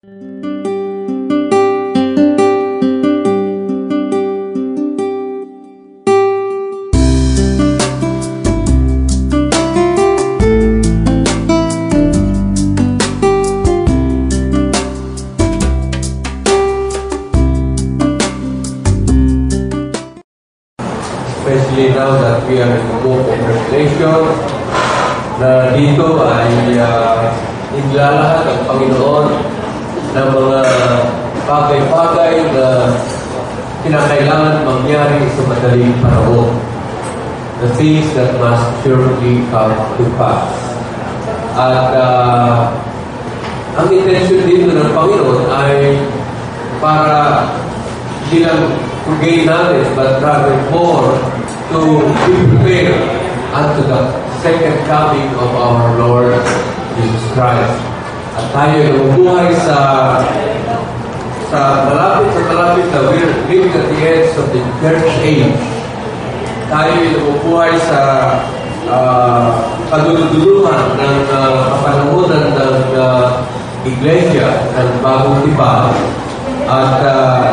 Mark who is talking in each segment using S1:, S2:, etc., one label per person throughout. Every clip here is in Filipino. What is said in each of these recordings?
S1: Especially now that we are in the book of Revelation, na dito ay inilalahat ang Panginoon ng mga bagay-bagay na kinakailangan mangyari sa madaling panahon. The things that must surely come to pass. At ang intention dito ng Panginoon ay para hindi lang to gain knowledge, but rather more to be prepared unto the second coming of our Lord Jesus Christ. At tayo nabubuhay sa malapit na we're living at the edge of the church age. Tayo nabubuhay sa kaduluduluhan ng kapanahonan ng iglesia ng bagong tipan. At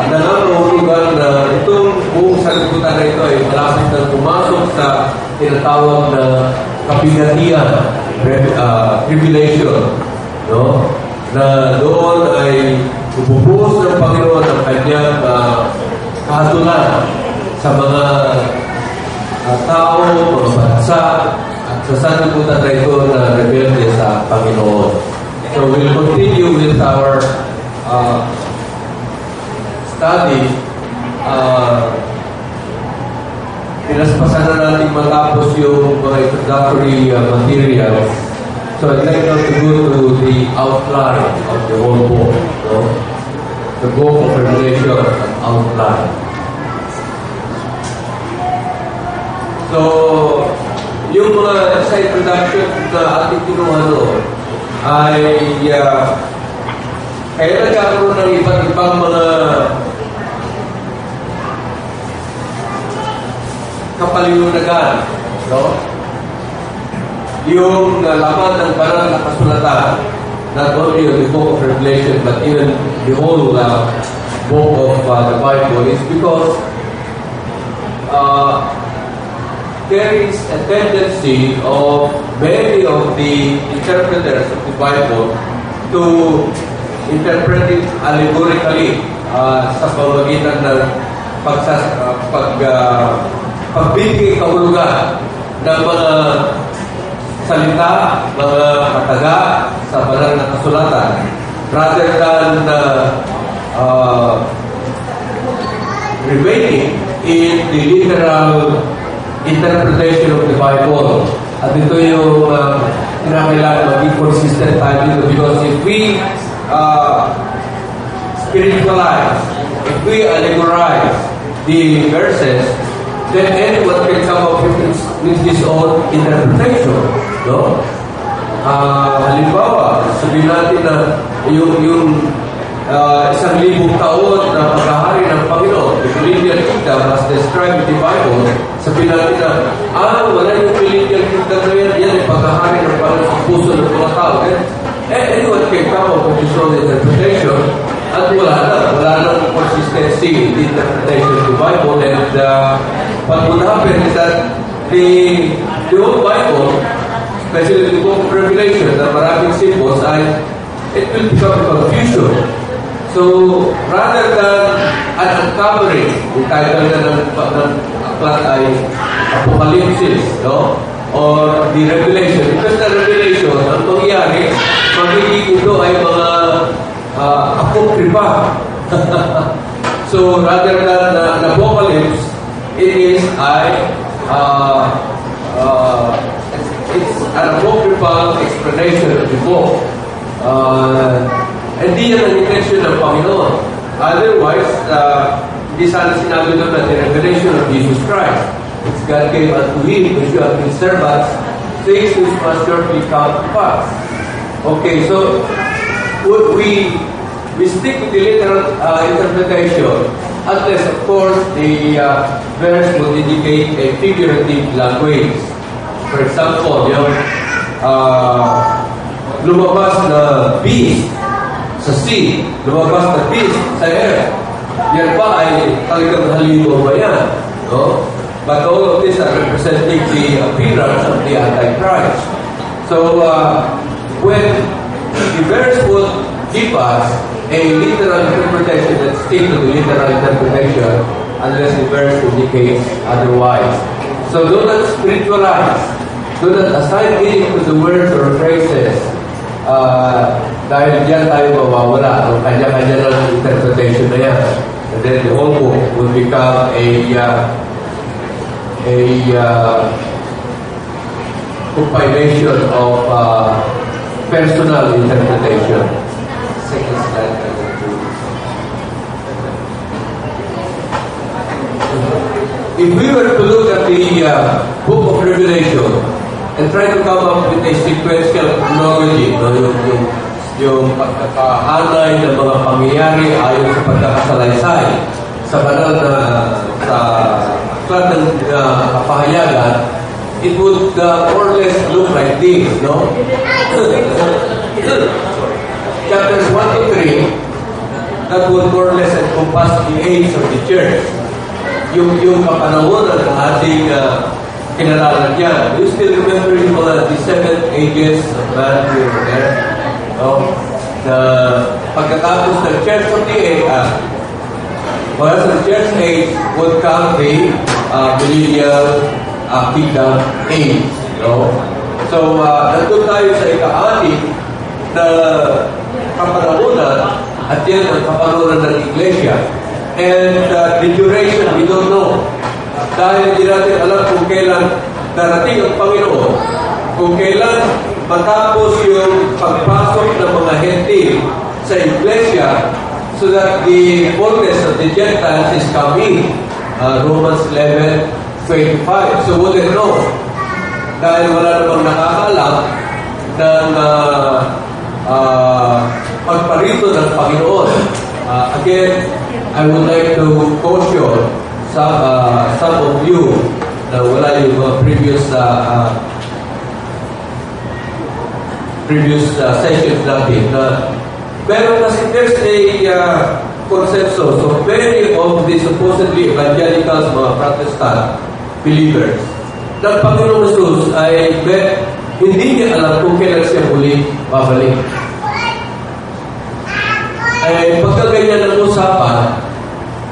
S1: nangangahulugan na itong buong sanlibutan na ito ay malapit na pumasok sa tinatawag na kabigatian, tribulation, no? Na doon ay bubuhos ng Panginoon ang kanyang kahatulan sa mga tao, mga bansa, at sa sanlibutan na ito na rebelde sa Panginoon. So we'll continue with our study. Pinaspasan na natin matapos yung mga introductory materials. So I'd like now to go to the outline of the whole book. No? The book of Revelation outline. So, yung mga sa introduction na ating kinuha doon ay kaya nagkakaroon ng iba't ibang mga kapaliwanagan, no? Yung laman ng banal na kasulatan, not only of the book of Revelation, but even the whole book of the Bible, is because there is a tendency of many of the interpreters of the Bible to interpret it allegorically sa pamamagitan ng pagbibigay kahulugan ng mga salita, mga kataga sa banal na kasulatan rather than remaining in the literal interpretation of the Bible. At ito yung kinakailangan maging consistent tayo dito, because if we spiritualize, if we allegorize the verses, then anyone can come up with his own interpretation. No? Halimbawa, sabihin natin na yung 1,000 taon na paghahari ng Panginoon, the millennial kingdom as described in the Bible, sabihin natin na, wala yung millennial kingdom na yan ay paghahari ng Panginoon sa puso ng mga tao. Anyone can come up with his own interpretation, at wala nang consistency in the interpretation of the Bible. And what would happen is that the whole Bible, especially the book of Revelation, na maraming symbols, it will become a confusion. So, rather than an uncovering, the title na ng aklat ay Apocalypse, no? Or the Revelation. Because the Revelation, ang mangyayari, magiging ito ay mga apokripa. So, rather than an Apocalypse, it is it's an apocryphal explanation of the book. Hindi yan ang intention ng Panginoon. Otherwise, hindi sana sinabi doon na the revelation of Jesus Christ. It's God gave unto Him, which you have been servants, things which must shortly come to pass. Okay, so we stick with the literal interpretation, unless, of course, the verse will indicate a figurative language. For example, yung lumabas na beast sa sea, lumabas na beast sa air. Yan pa ay talagang halimaw ba yan? No? But all of these are representing the appearance of the Antichrist. So, when the verse will give us a literal interpretation, let's stick to the literal interpretation unless the verse indicates otherwise. So, do not spiritualize. Do not assign meaning to the words or phrases. Dahil diyan tayo mawawala. So, kanya-kanya lang ang interpretation na yan. And then the whole book will become a compilation of personal interpretation. Second slide. If we were to look at the book of Revelation and try to come up with a sequential chronology, yung pagkakahanay ng mga pangyayari ayon sa pagkakasalaysay sa banal na sa aklat ng kapahayagan, it would more or less look like this, no? Chapters 1 to 3, that would more or less encompass the age of the church. Yung kapanahonan ng ating kinalalagyan. Do you still remember the 7 ages of man here and there? No? The pagkatapos ng Church of the Age, once the Church Age would come the millennial kingdom age. No? So, nandun tayo sa ika-anim na kapanahonan at yan ang kapanahonan ng Iglesia. And the duration, we don't know. Dahil hindi natin alam kung kailan darating ang Panginoon, kung kailan matapos yung pagpasok ng mga hentil sa Iglesia so that the fullness of the Gentiles is coming. Romans 11:25. So wouldn't know. Dahil wala namang nakakaalam ng pagparito ng Panginoon. Again, I would like to caution some of you na wala yung previous sessions natin na pero kasi there's a consensus of many of the supposedly evangelicals, mga Protestant believers na Panginoong Jesus ay hindi niya alam kung kailan siya muli babalik. Ay pagkaganyan ng usapan,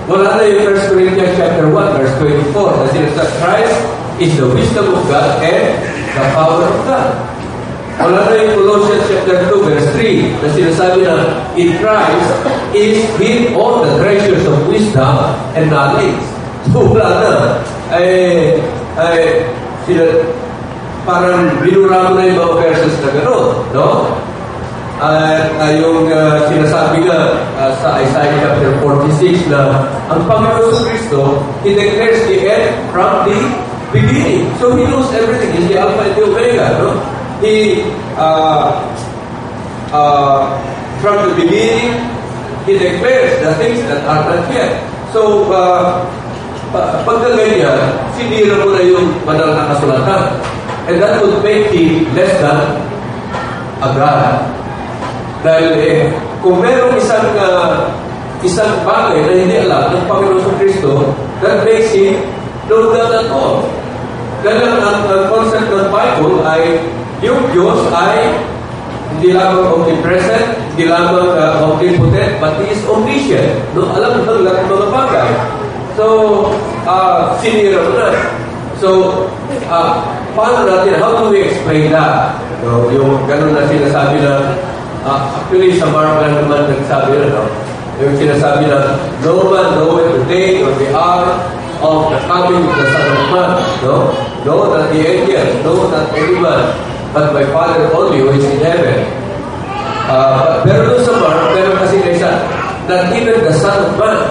S1: wala na yung 1 Corinthians chapter 1, verse 24. Kasi Christ is the wisdom of God and the power of God. Wala na yung Colossians chapter 2, verse 3. Na sinasabi na, in Christ is hid all the treasures of wisdom and knowledge. So wala na. Parang binura mo na yung mga verses na gano'n. No? Yung sinasabi nga sa Isaiah chapter 46 na ang Panginoon sa Kristo, He declares the end from the beginning. So He knows everything. He's the Alpha and the Omega. No? He, from the beginning, He declares the things that are not yet. So, pagkaganyan, sinira mo na yung banal na kasulatan. And that would make Him less than a God. Dahil kung merong isang bagay na hindi alam ng Panginoon sa Kristo, that makes Him no God at all. Dahil ang concept ng Bible ay yung Diyos ay hindi lamang omnipresent, hindi lamang omnipotent, but He is omniscient. No? Alam mo ng lahat ng mga bagay. So, sinira mo na. So, paano natin, how do we explain that? So, yung ganun na sinasabi na actually, sa Mark lang naman nagsabi na, no? Yung sinasabi na, no man knoweth the day or the hour of the coming of the Son of Man, no? No, not the angels, no, not any man, but my Father only who is in heaven. Pero doon sa Mark, meron kasi isa, not even the Son of Man.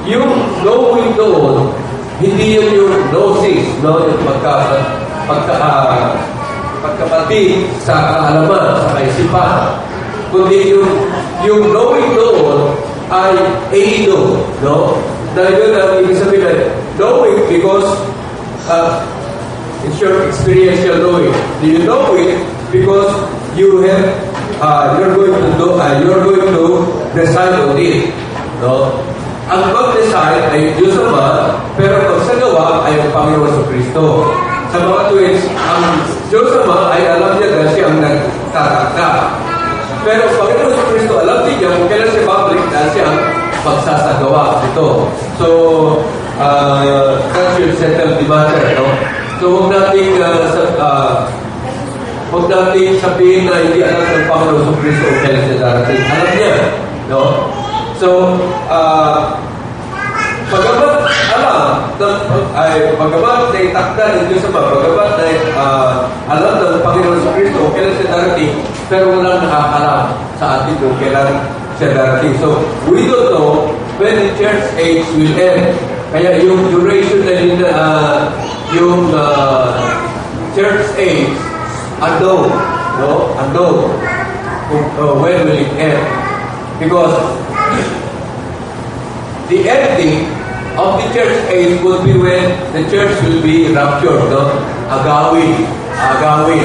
S1: Yung knowing doon, hindi yun yung gnosis, no? Yung pagkapatid sa kaalaman, sa kaisipan. Kundi yung knowing doon ay eido, no? Dahil yun ang ibig sabihin na knowing because it's your experiential knowing. Do you know it because you have you're going to decide on it. No? Ang mag-decide ay Diyos Ama, pero pag sa gawa ay ang Panginoon sa Kristo. Sa mga twins, ang Diyos Ama ay alam niya dahil siya ang nagtatakda. Pero ang Panginoon sa Kristo, alam din niya kung kailan siya babalik dahil siya ang pagsasagawa ito. So, that should settle the matter, no? So, huwag nating sabihin na hindi alam ng Panginoon sa Kristo kung kailan siya darating. Alam niya, no? So, pagamat na itakda ng Diyos Ama, pagamat na alam ng Panginoon sa Kristo kung kailan siya darating, pero walang nakakalam sa atin kung kailan siya darating. So, we don't know when the church age will end. Kaya yung duration na yun, yung church age, unknown, no? Unknown. When will it end? Because the ending of the church age would be when the church will be raptured, no? Agawin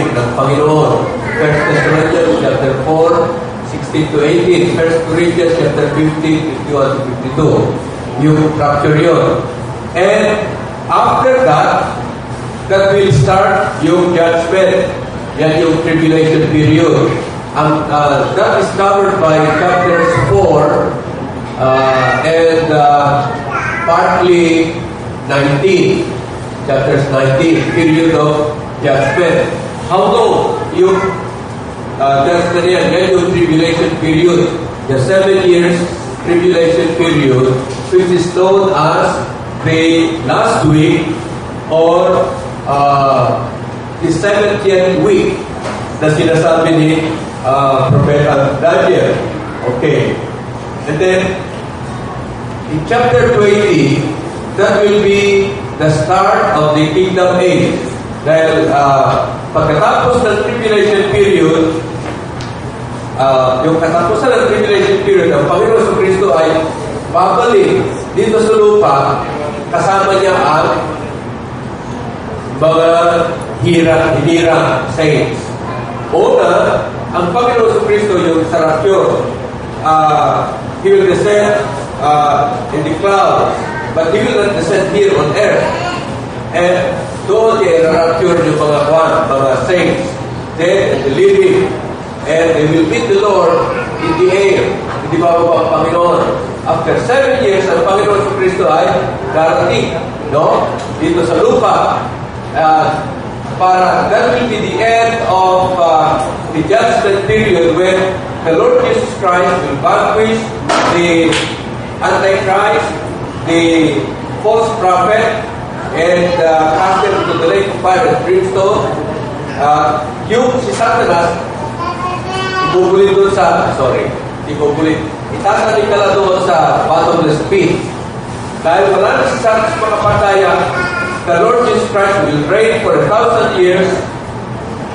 S1: ng Panginoon. 1 Thessalonians chapter 4, 16 to 18. 1 Corinthians chapter 15, 51 to 52. Yung rapture yun. And after that will start yung judgment. Yan yung tribulation period. That is covered by chapters 4 and partly 19. Chapters 19, period of judgment. How long yung judgment yan? Yan yung tribulation period. The 7 years tribulation period, which is known as the last week or the 70th week na sinasabi ni Prophet Daniel. Okay. And then, in chapter 20, that will be the start of the kingdom age. Dahil pagkatapos ng tribulation period, yung katapusan ng tribulation period, ang Panginoon sa Kristo ay babalik dito sa lupa, kasama niya ang mga hirang saints. Una, ang Panginoon sa Kristo yung sa rapture. He will descend in the clouds, but He will not descend here on earth. And doon niya rapture yung mga saints, dead and the living. And they will meet the Lord in the air. Hindi bababa ang Panginoon. After 7 years, ang Panginoon sa Kristo ay darating, no? Dito sa lupa. Para that will be the end of the judgment period when the Lord Jesus Christ will vanquish the Antichrist, the false prophet, and cast them into the lake of fire and brimstone. Yung si Satanas, ikukulit doon itasaling ka lang doon sa bottomless pit. Dahil wala na si Satanas mga pataya, the Lord Jesus Christ will reign for 1,000 years.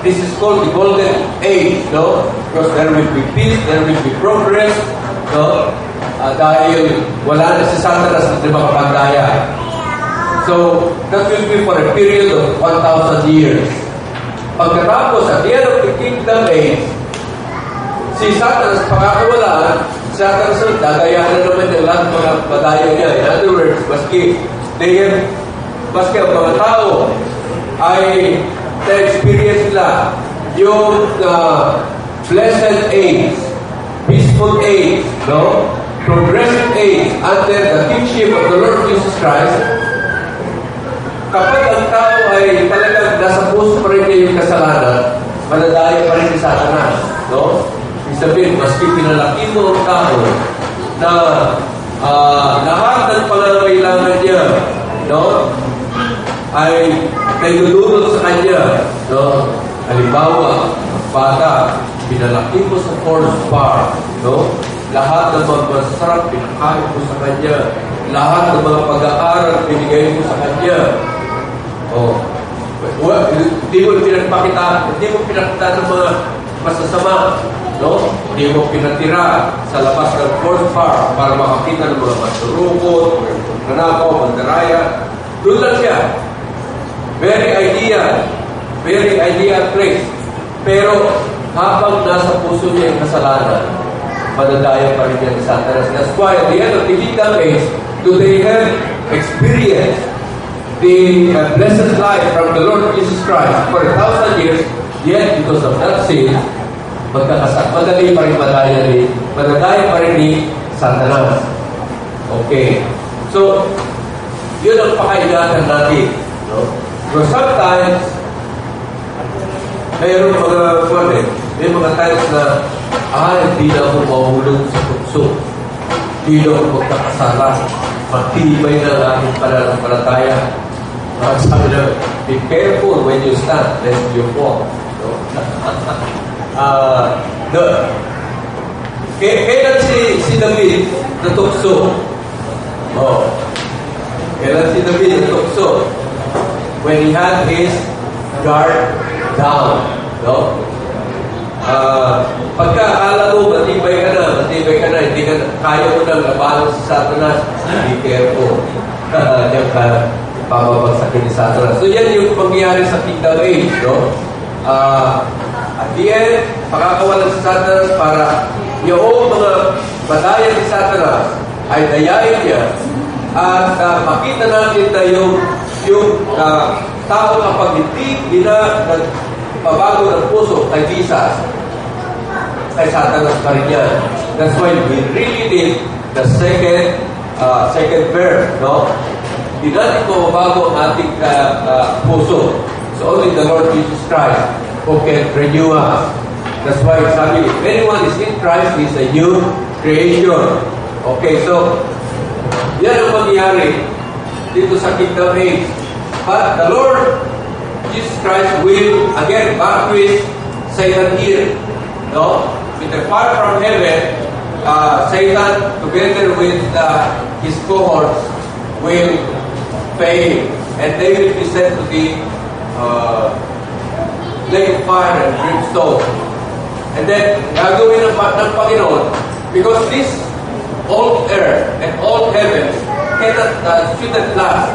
S1: This is called the golden age, no? Because there will be peace, there will be progress, no? Dahil wala na si Satanas na makapagdaya. So, that will be for a period of 1,000 years. Pagkatapos, at the end of the kingdom age, si Satanas pakakawalaan, si Satanas dagayahan na naman yung lahat mga badaya niya. In other words, maski ang mga tao ay na-experience nila yung blessed age, peaceful age, no? Progressive age under the kingship of the Lord Jesus Christ. Kapag ang tao ay talagang nasa puso pa rin niya yung kasalanan, madadaya pa rin si Satanas, no? Ibig sabihin, maski pinalaki mo ang tao na lahat ng pangangailangan niya, no? Ay nailulunod sa kanya, no? Halimbawa, bata, pinalaki mo sa forest farm, no? Lahat ng mga masarap pinakain mo sa kanya, lahat ng mga pag-aaral binigay mo sa kanya. Hindi mo pinakita ng mga masasama, no? Hindi mo pinatira sa labas ng forest farm para makakita ng mga masurukot, nanakaw, mandaraya. Doon lang siya. Very ideal place. Pero habang nasa puso niya yung kasalanan, madadaya pa rin niya ni Satanas. That's why at the end of the kingdom age, do they have experienced the blessed life from the Lord Jesus Christ for 1,000 years, yet because of that sin, madali pa rin madadaya pa rin ni Satanas. Okay. So, yun ang pakaingatan natin. No? So sometimes, may mga times na, hindi na ako mahulog sa tukso. Hindi na ako magkakasala. Matibay na ang aking pananampalataya. Sabi na, be careful when you stand, lest you fall. No? Kailan si David natukso? Kailan si David natukso? When he had his guard down. No? Pagkaakala mo, matibay ka na, hindi ka kaya mo nang labanan si Satanas, be careful. Diyan ka pababagsakin ni Satanas. So yan yung mangyayari sa kingdom age, no? At the end, pakakawalan si Satanas para yung mga madaya ni Satanas ay dayain niya at makita natin na yung tao kapag hindi na nagpabago ng puso kay Jesus, kay Satanas pa rin yan. That's why we really need the second verse, no? Hindi natin mababago ang ating puso. So only the Lord Jesus Christ who can renew us. That's why sabi, if anyone is in Christ, he is a new creation. Okay, so yan ang mangyayari dito sa kingdom age. But the Lord Jesus Christ will again vanquish Satan here. No? With the fire from heaven, Satan together with his cohorts will fail, and they will be sent to the lake of fire and brimstone. And then gagawin ng Panginoon, because this old earth and old heavens shouldn't last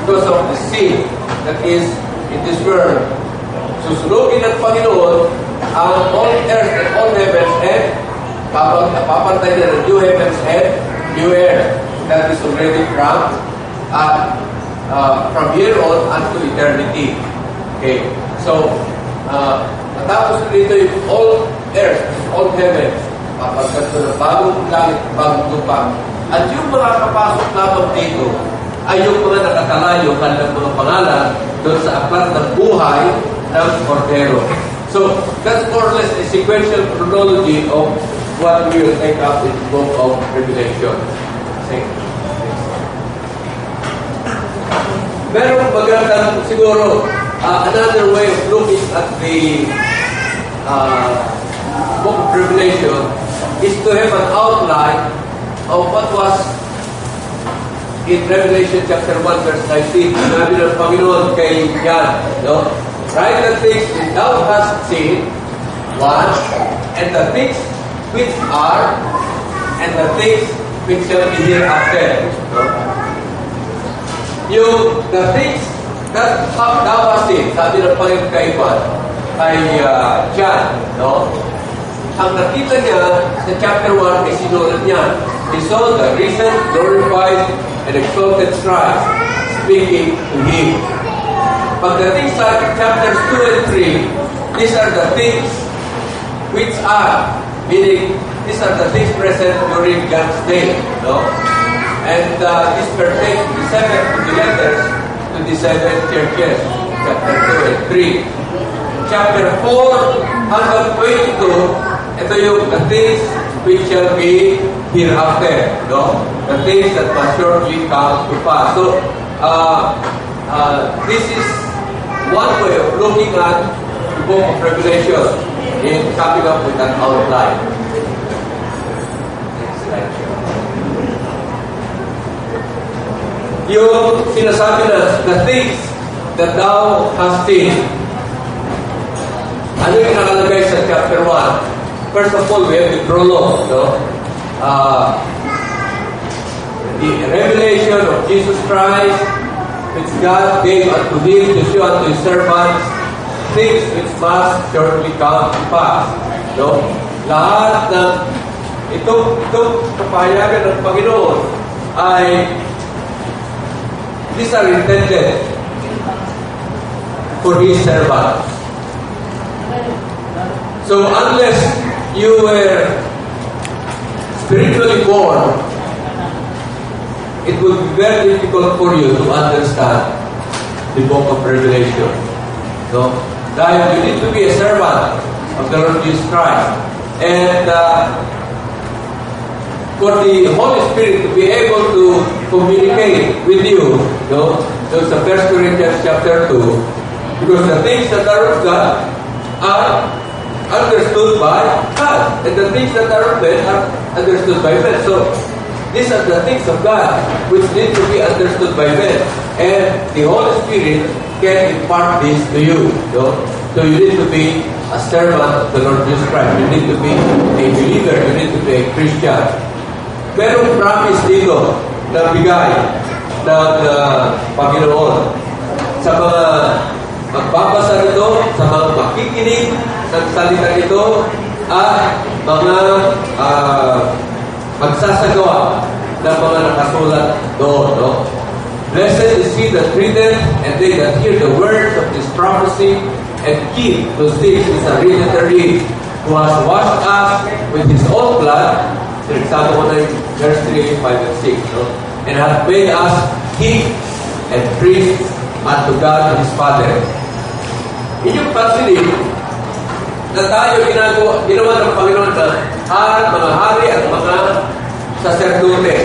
S1: because of the sin that is in this world. Susunugin ng Panginoon ang old earth and old heavens, and papantay na ng new heavens and new earth that is already from here on unto eternity. Okay, so matapos dito yung old earth, old heavens, papagkat ng bagong langit, bagong lupa. At yung mga kapasok lamang dito ay yung mga nakatalayo kanilang mga pangalan doon sa aklat ng buhay ng Cordero. So, that's more or less a sequential chronology of what we will take up in the book of Revelation. Pero magandang siguro, another way of looking at the book of Revelation is to have an outline of what was in Revelation chapter 1 verse 19. Sinabi ng Panginoon kay Jan, no? Write the things which thou hast seen, one, and the things which are, and the things which shall be hereafter. No? The things that thou hast seen, sabi ng Panginoon kay Jan, no? Ang nakita niya sa chapter 1 ay sinulat niya. He saw the risen, glorified, and exalted Christ speaking to him. Pagdating sa chapters 2 and 3, these are the things which are, meaning these are the things present during God's day, no? And this pertains to the letters to the seven churches, chapter 2 and 3. Chapter 4 hanggang 22, ito yung the things which shall be hereafter, no? The things that must shortly come to pass. So, this is one way of looking at the book of Revelation in coming up with an outline. Next slide. Yung sinasabi na, the things that thou hast seen. Ano yung nakalagay sa chapter 1? First of all, we have the prologue, no? The revelation of Jesus Christ, which God gave unto him to show unto his servants things which must shortly come to pass. No? Lahat ng itong kapahayagan ng Panginoon ay these are intended for His servants. So unless you were spiritually born, it would be very difficult for you to understand the book of Revelation. So, dahil you need to be a servant of the Lord Jesus Christ. And for the Holy Spirit to be able to communicate with you, there's the 1 Corinthians chapter 2, because the things that are of God are understood by God, and the things that are of men are understood by men. So, these are the things of God which need to be understood by men, and the Holy Spirit can impart this to you. So you need to be a servant of the Lord Jesus Christ. You need to be a believer. You need to be a Christian. Merong promise dito na bigay ng Panginoon sa mga magbabasa nito, sa mga makikinig ng salita nito, at mga magsasagawa ng mga nakasulat doon. No? Blessed is he that readeth, and they that hear the words of this prophecy, and keep those things which are written therein, who has washed us with his own blood, Psalm 1, verse 3, 5, and 6, no? And hath made us king and priest unto God his Father. Inyong pansinin na tayo ginawa ng Panginoon na mga hari at mga saserdote.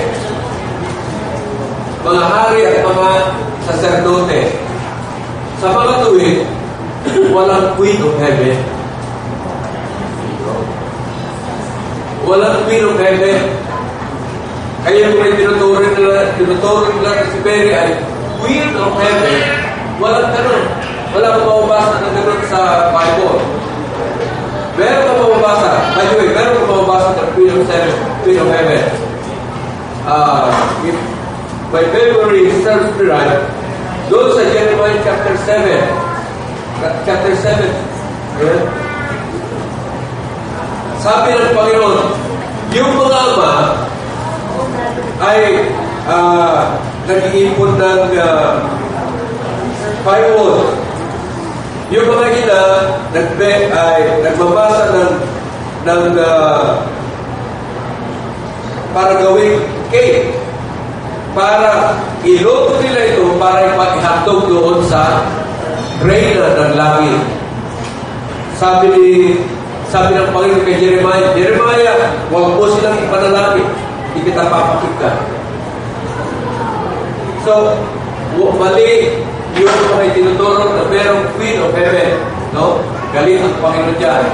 S1: Mga hari at mga saserdote. Sa mga tuwid, walang Queen of Heaven. Walang Queen of Heaven. Kaya kung may tinuturin nila si Mary ay Queen of Heaven, walang ganun. Walang mababasa na ganun sa Bible. Meron ka mababasa. By the way, meron ka mababasa ng Queen of Heaven. If my memory serves me right, doon sa Jeremiah chapter 7. Chapter 7. Yeah? Sabi ng Panginoon, yung mga ama ay nag-iipon ng firewood. Yung mga ina nagbabasa ng para gawing cake. Para iluto nila ito para ipag-ihatog doon sa reyna ng langit. Sabi ng Panginoon kay Jeremiah, huwag mo silang ipanalangin, hindi kita papakita. So, mali yung mga tinuturo na merong Queen of Heaven. No? Galing ang Panginoon dyan.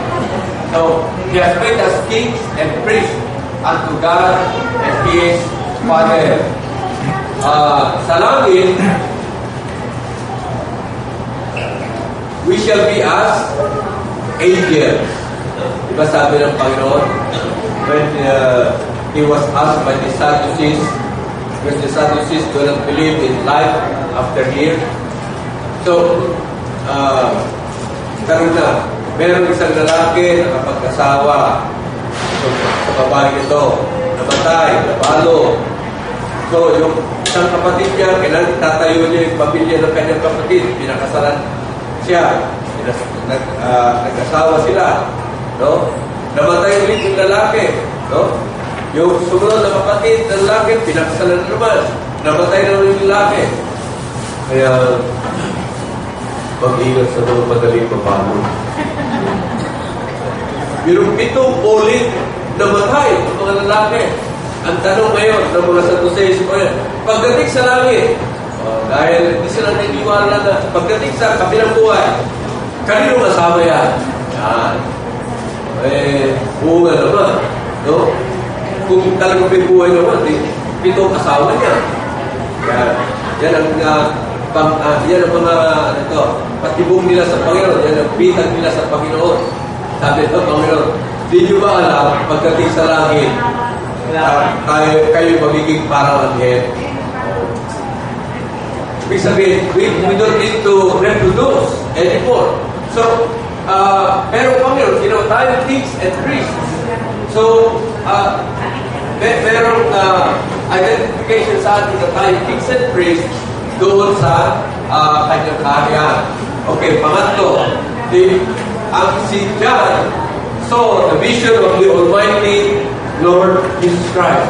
S1: So, He has made us kings and priests unto God and His Father. Sa langit, we shall be as angels. Diba sabi ng Panginoon when He was asked by the Sadducees, because the Sadducees do not believe in life after here. So, karoon na, meron isang lalaki na kapag-asawa sa babae ito, namatay, napalo. So, yung isang kapatid niya, kailangan tatayo niya yung pamilya ng kanyang kapatid, pinakasalan siya, nag-asawa sila, no? Namatay ulit yung lalaki, no? Yung sumunod na kapatid ng lalaki, pinakasalan naman, namatay na ulit yung lalaki. Kaya, mag-ingat sa mga madaling papalo. Yung 7 ulit namatay ang mga lalaki. Ang tanong ngayon ng mga Sadducees, pagdating sa langit, dahil hindi sila naniniwala na pagdating sa kabilang buhay, kanino masama yan? Yan. Bunga naman. No? Kung talagang may buhay naman, 7 asawa niya. Yan ang yan ang mga patibong nila sa Panginoon. Yan ang bitag nila sa Panginoon. Sabi ng Panginoon, di nyo ba alam, pagdating sa langit, kayo magiging parang anghel. Ibig sabihin, we don't need to reproduce anymore. So, pero Panginoon, tayo kings and priests. So, merong identification sa atin na tayo kings and priests doon sa kanyang kaharian. Okay, pangatlo, ang si John saw the vision of the Almighty Lord Jesus Christ.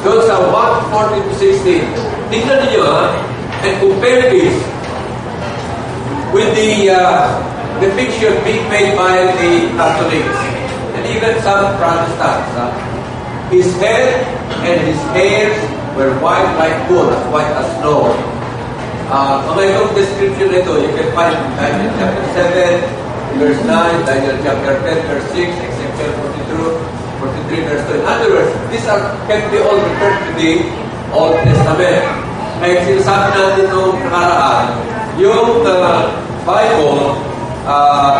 S1: Doon sa 1:14-16. Tingnan niyo and compare this with the depiction being made by the Catholics and even some Protestants. His head and his hairs were white like wool, as white as snow. Mga itong description nito, you can find in Daniel chapter 7, verse 9, Daniel chapter 10, verse 6, Ezekiel 43, verse 2. In other words, these can be all referred to the Old Testament. Kaya sinasabi natin noong nakaraan, yung Bible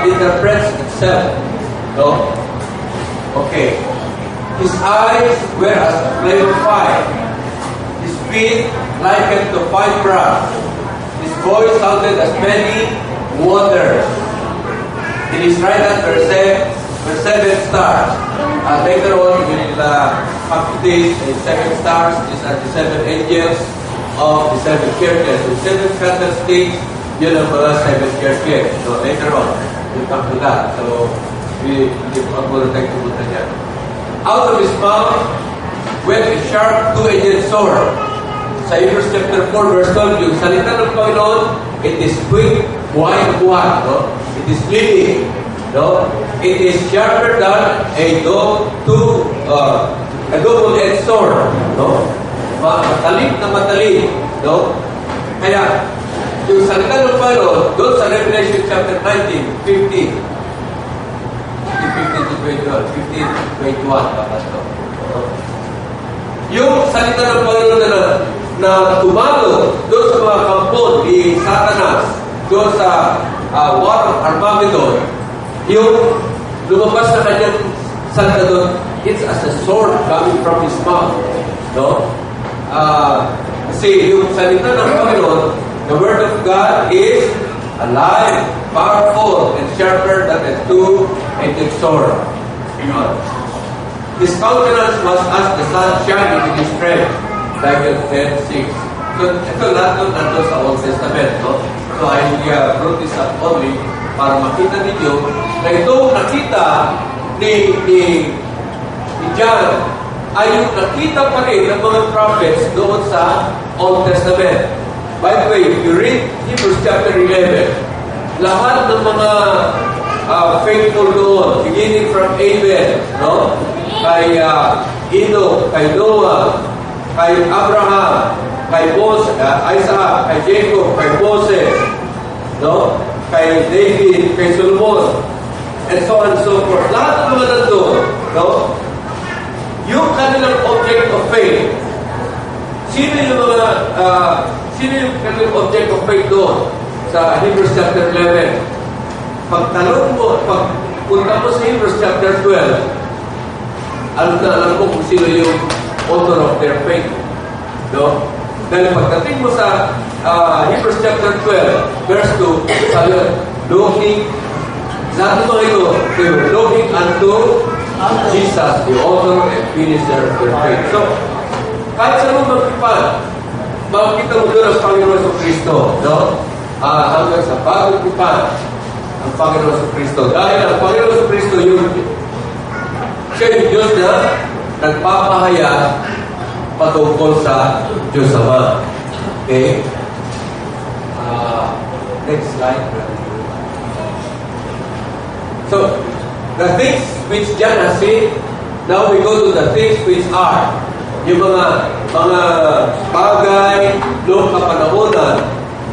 S1: interprets itself. No? Okay. His eyes were as a flame of fire. His feet likened to fine brass. His voice sounded as many waters. In his right hand were 7 stars. Later on, we will come to this 7 stars. These are the 7 angels of the 7 churches. The 7 candlesticks, yun ang mga 7 churches. So later on, we'll come to that. So we will take to look at that. Out of his mouth went a sharp two-edged sword. Sa Hebrews chapter 4, verse 12, yung salita ng Panginoon, it is quick, buhay-buhay. No? It is living. No? It is sharper than a double-edged sword. No? Matalim na matalim. No? Kaya, yung salita ng Panginoon, doon sa Revelation chapter 19, 15 to 21, tapos to. Yung salita ng Panginoon na tumalo doon sa mga kampon ni Satanas, doon sa War of Armageddon, yung lumabas na kanyang salita doon, it's as a sword coming from his mouth. No? Kasi yung salita ng Panginoon, the Word of God is alive, powerful, and sharper than a two-edged sword. His countenance was as the sun shining in his strength, Daniel 10:6. So, ito lahat doon nandun sa Old Testament. No? So, I brought this up only para makita ninyo na itong nakita ni John ay yung nakita pa rin ng mga prophets doon sa Old Testament. By the way, if you read Hebrews chapter 11, lahat ng mga faithful doon, beginning from Abel, no? Kay Enoch, kay Noah, kay Abraham, kay Isaac, kay Jacob, kay Moses, no? Kay David, kay Solomon, and so on and so forth. Lahat ng mga nandun, no? Yung kanilang object of faith, sino yung kanilang object of faith doon sa Hebrews chapter 11? Pagtanong mo, pagpunta mo sa Hebrews chapter 12, alam mo kung sino yung author of their faith. No? Dahil pagdating mo sa Hebrews chapter 12, verse 2, sabi looking, lahat mo ito, they were looking unto Jesus, the author and finisher of their faith. So, kahit saan mo magkipan, makikita mo doon ang Panginoon sa Kristo. No? Hanggang sa bagong kipan, ang Panginoon sa Kristo. Dahil ang Panginoon sa Kristo siya yung Diyos na nagpapahaya patungkol sa Diyos Ama. Okay? Next slide. So, the things which John has seen, now we go to the things which are. Yung mga bagay noong kapanahonan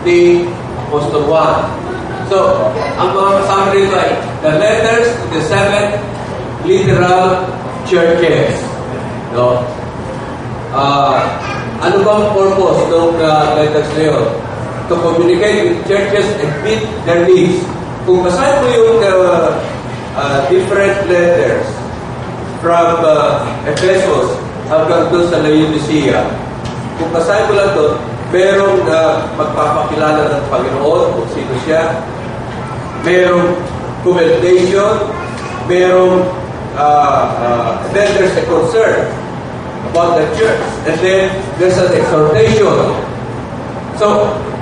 S1: ni Apostol Juan. So, ang mga kasama rito ay the letters to the 7 literal churches. No? Ano bang purpose ng letters na yun? To communicate with churches and meet their needs. Kung basahin mo yung different letters, from Ephesus hanggang doon sa Laodicea. Kung basahin mo lang doon, merong magpapakilala ng Panginoon kung sino siya, merong commendation, merong then there's a concern about the church, and then there's an exhortation. So,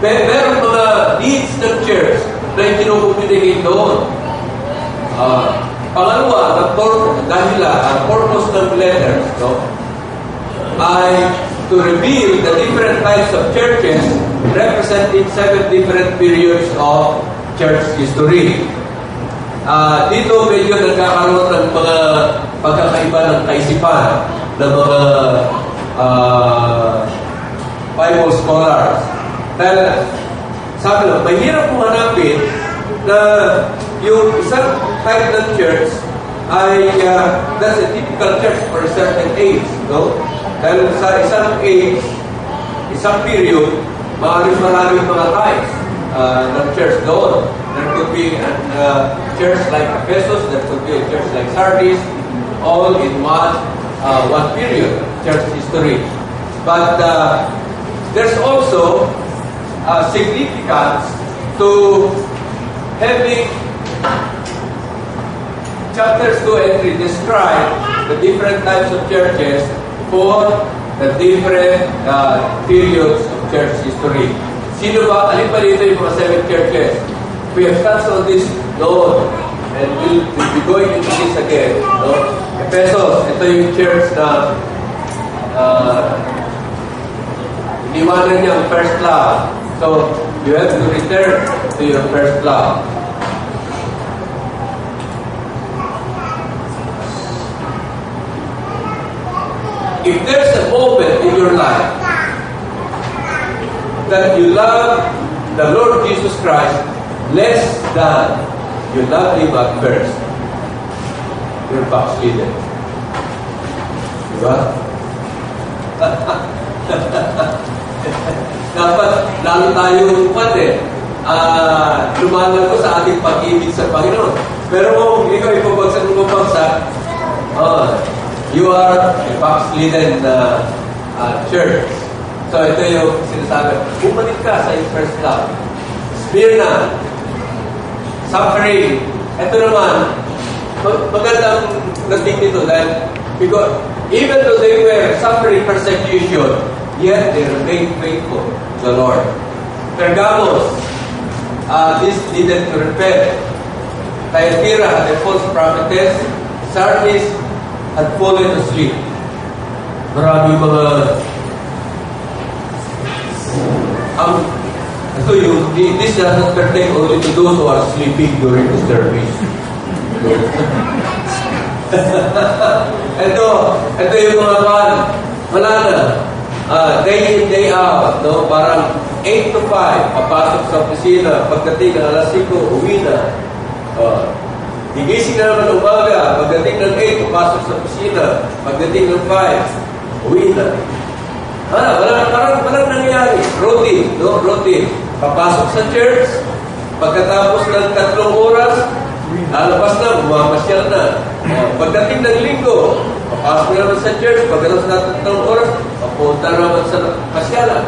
S1: meron mga needs ng church na kinukomunicate doon. Pangalawa, dahil ang purpose ng letters, no, ay to reveal the different types of churches representing 7 different periods of church history. Dito medyo nagkakaroon ng mga pagkakaiba ng kaisipan ng mga Bible scholars. Dahil sabi lang, mahirap kong hanapin na yung isang type ng church ay that's a typical church for a certain age, no? Dahil sa isang age, isang period, maraming mga types ng church doon. There could be a church like Ephesus, there could be a church like Sardis, all in one period, church history. But there's also significance to having chapters 2 and 3 describe the different types of churches for the different periods of church history. Sino ba? Alin pa dito yung mga 7 churches? We have touched on this noon, and we'll be going into this again. No? Ephesus, ito yung church na iniwanan niya ang first love. So, you have to return to your first love. If there's a moment in your life that you love the Lord Jesus Christ less than you love Him at first, you're backslidden. Diba? Dapat lalo tayong lumalan ko sa ating pag-ibig sa Panginoon. Pero kung ikaw ipabagsak mo pabagsak, you are a backslidden church. So ito yung sinasabi, bumalik ka sa yung first love. Smyrna, suffering. Ito naman, magandang dating dito dahil because even though they were suffering persecution, yet they remained faithful to the Lord. Pergamos, this needed to repent. Thyatira had a false prophetess. Sardis had fallen asleep. Marami mga this does not pertain only to those who are sleeping during the service. ito yung mga wala na. Day in, day out, no? Parang 8 to 5, papasok sa opisina, pagdating ng alas 5, uwi na. Gigising na naman umaga, pagdating ng 8, papasok sa opisina, pagdating ng 5, uwi na. Parang nangyayari. Routine, no? Routine. Papasok sa church, pagkatapos ng 3 oras, lalabas na, bumamasyal na. Pagdating ng linggo, papasok na naman sa church, pagkatapos ng 3 oras, papunta naman sa pasyalan.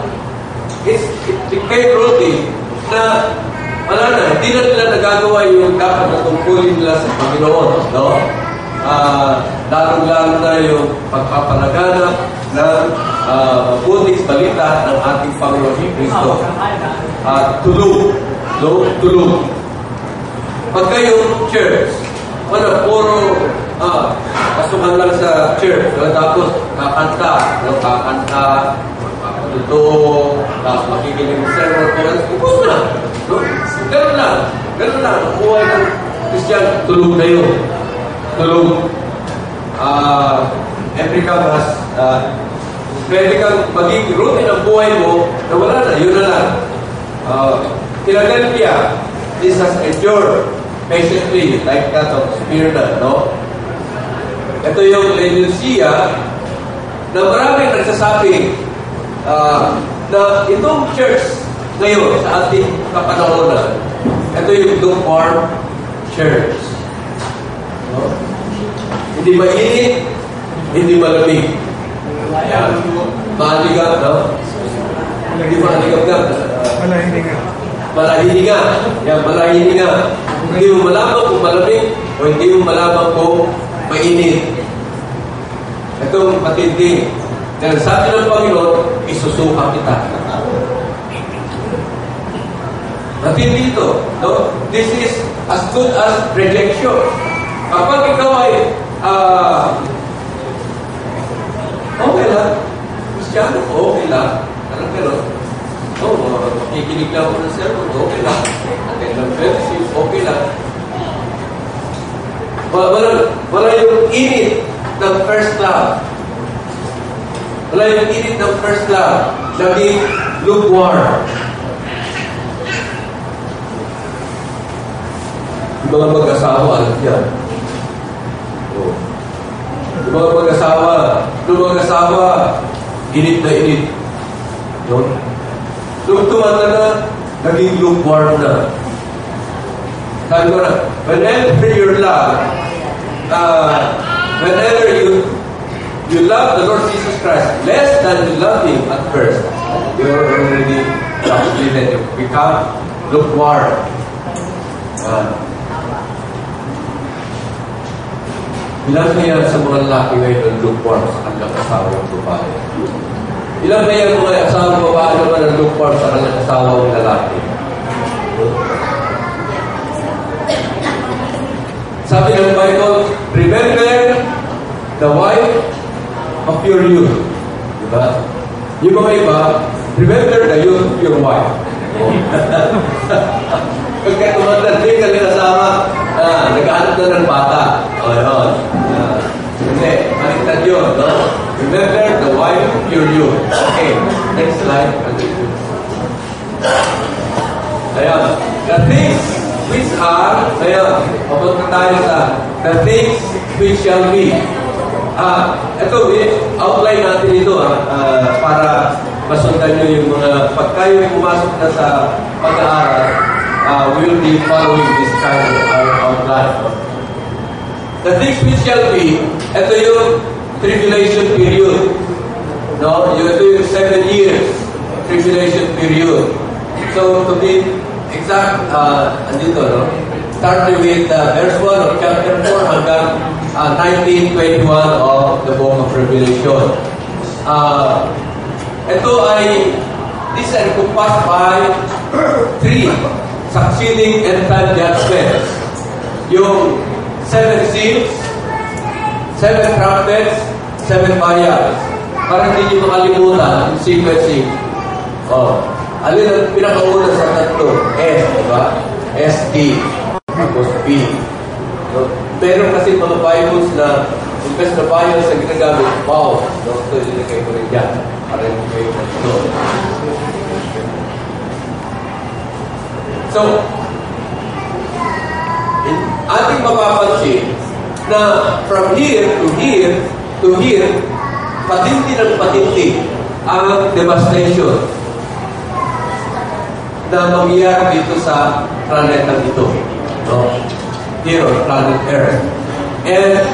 S1: It became routine na wala na, hindi na nila nagagawa yung dapat na tungkulin nila sa Panginoon, no? Lalong-lalo na yung pagpapalaganap ng mabuting balita ng ating Panginoon Kristo. Tulog. Pagka yung church, puro pasukan lang sa church, tapos kakanta, magpapatuto, tapos makikinig ng sermon, ubus na. Ganun lang. Ang buhay ng Christian, tulog na yun. Tulog. Every come has, pwede kang maging routine ang buhay mo na wala na, yun na lang. Philadelphia, this has endured patiently like that of Smyrna, no? Ito yung Laodicea na maraming nagsasabi na itong church ngayon sa ating kapanahonan, ito yung lukewarm church. No? Hindi Hindi mainit, hindi malamig. Ayan. Maligab, no? Hindi maligab na. Malahininga. Yan, malahininga. Hindi mo malaman kung malamig o hindi mo malaman kung mainit. Ito matindi. Dahil sabi ng Panginoon, isusuka kita. Matindi ito. No? This is as good as rejection. Kapag ikaw ay okay lang. Kristyano, okay lang. Parang gano'n. Kikinig lang ako ng sermon, okay lang. Attend ng fellowship, okay lang. Wala yung init ng first love. Wala yung init ng first love. Naging lukewarm. Yung mga mag-asawa, alam yan. Yung mga mag-asawa, init na init. No? Nung tumanda na, naging lukewarm na. Sabi ko na, whenever you love, whenever you love the Lord Jesus Christ less than you love Him at first, you're already that you become lukewarm. Ilan kaya sa mga lalaki ngayon ang lukewarm sa kanilang asawa ng babae? Ilan kaya mga asawa ng babae naman ang lukewarm sa kanilang asawa ng lalaki? Sabi ng Bible, remember the wife of your youth. Diba? Yung mga iba, remember the youth of your wife. Pagka tumanda, hindi ka kasama, nag-aanap na ng bata. O, yun. Hindi, baliktad yun, no? Remember the wife of your youth. Okay, next slide. Ayan. The things which are, ayan, papunta tayo sa the things which shall be. Ito, outline natin ito para masundan nyo yung mga, pag kayo pumasok na sa pag-aaral, we'll be following this kind of outline. The things which shall be, ito yung tribulation period. No? Ito yung 7 years tribulation period. So, to be exact, andito, no? Starting with verse 1 of chapter 4 hanggang 19:21 of the book of Revelation. Ito ay, this is encompassed by 3 succeeding end-time judgments. Yung 7 seals, 7 trumpets, 7 vials. Para hindi nyo makalimutan yung sequencing. Alin ang pinakauna sa tatlo? S, diba? S, D. Tapos B. So, meron kasi mga Bibles na imbes na Bibles na ginagamit, wow. So, ito ilagay ko rin dyan. Para hindi kayo ito. So, ating mapapansin na from here to here to here, patindi ng patindi ang devastation na mangyayari dito sa planetang ito. No? Here on planet Earth. And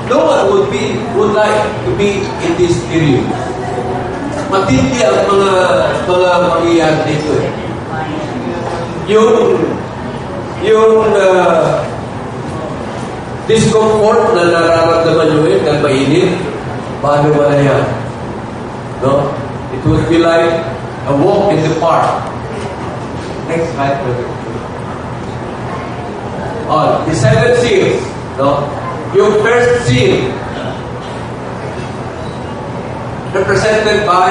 S1: no one would like to be in this period. Matindi ang mga mangyayari dito. Yung discomfort na nararamdaman nyo dahil mainit, bago wala yan. No? It would be like a walk in the park. Next slide, brother. The 7 seals. No? Yung first seal, represented by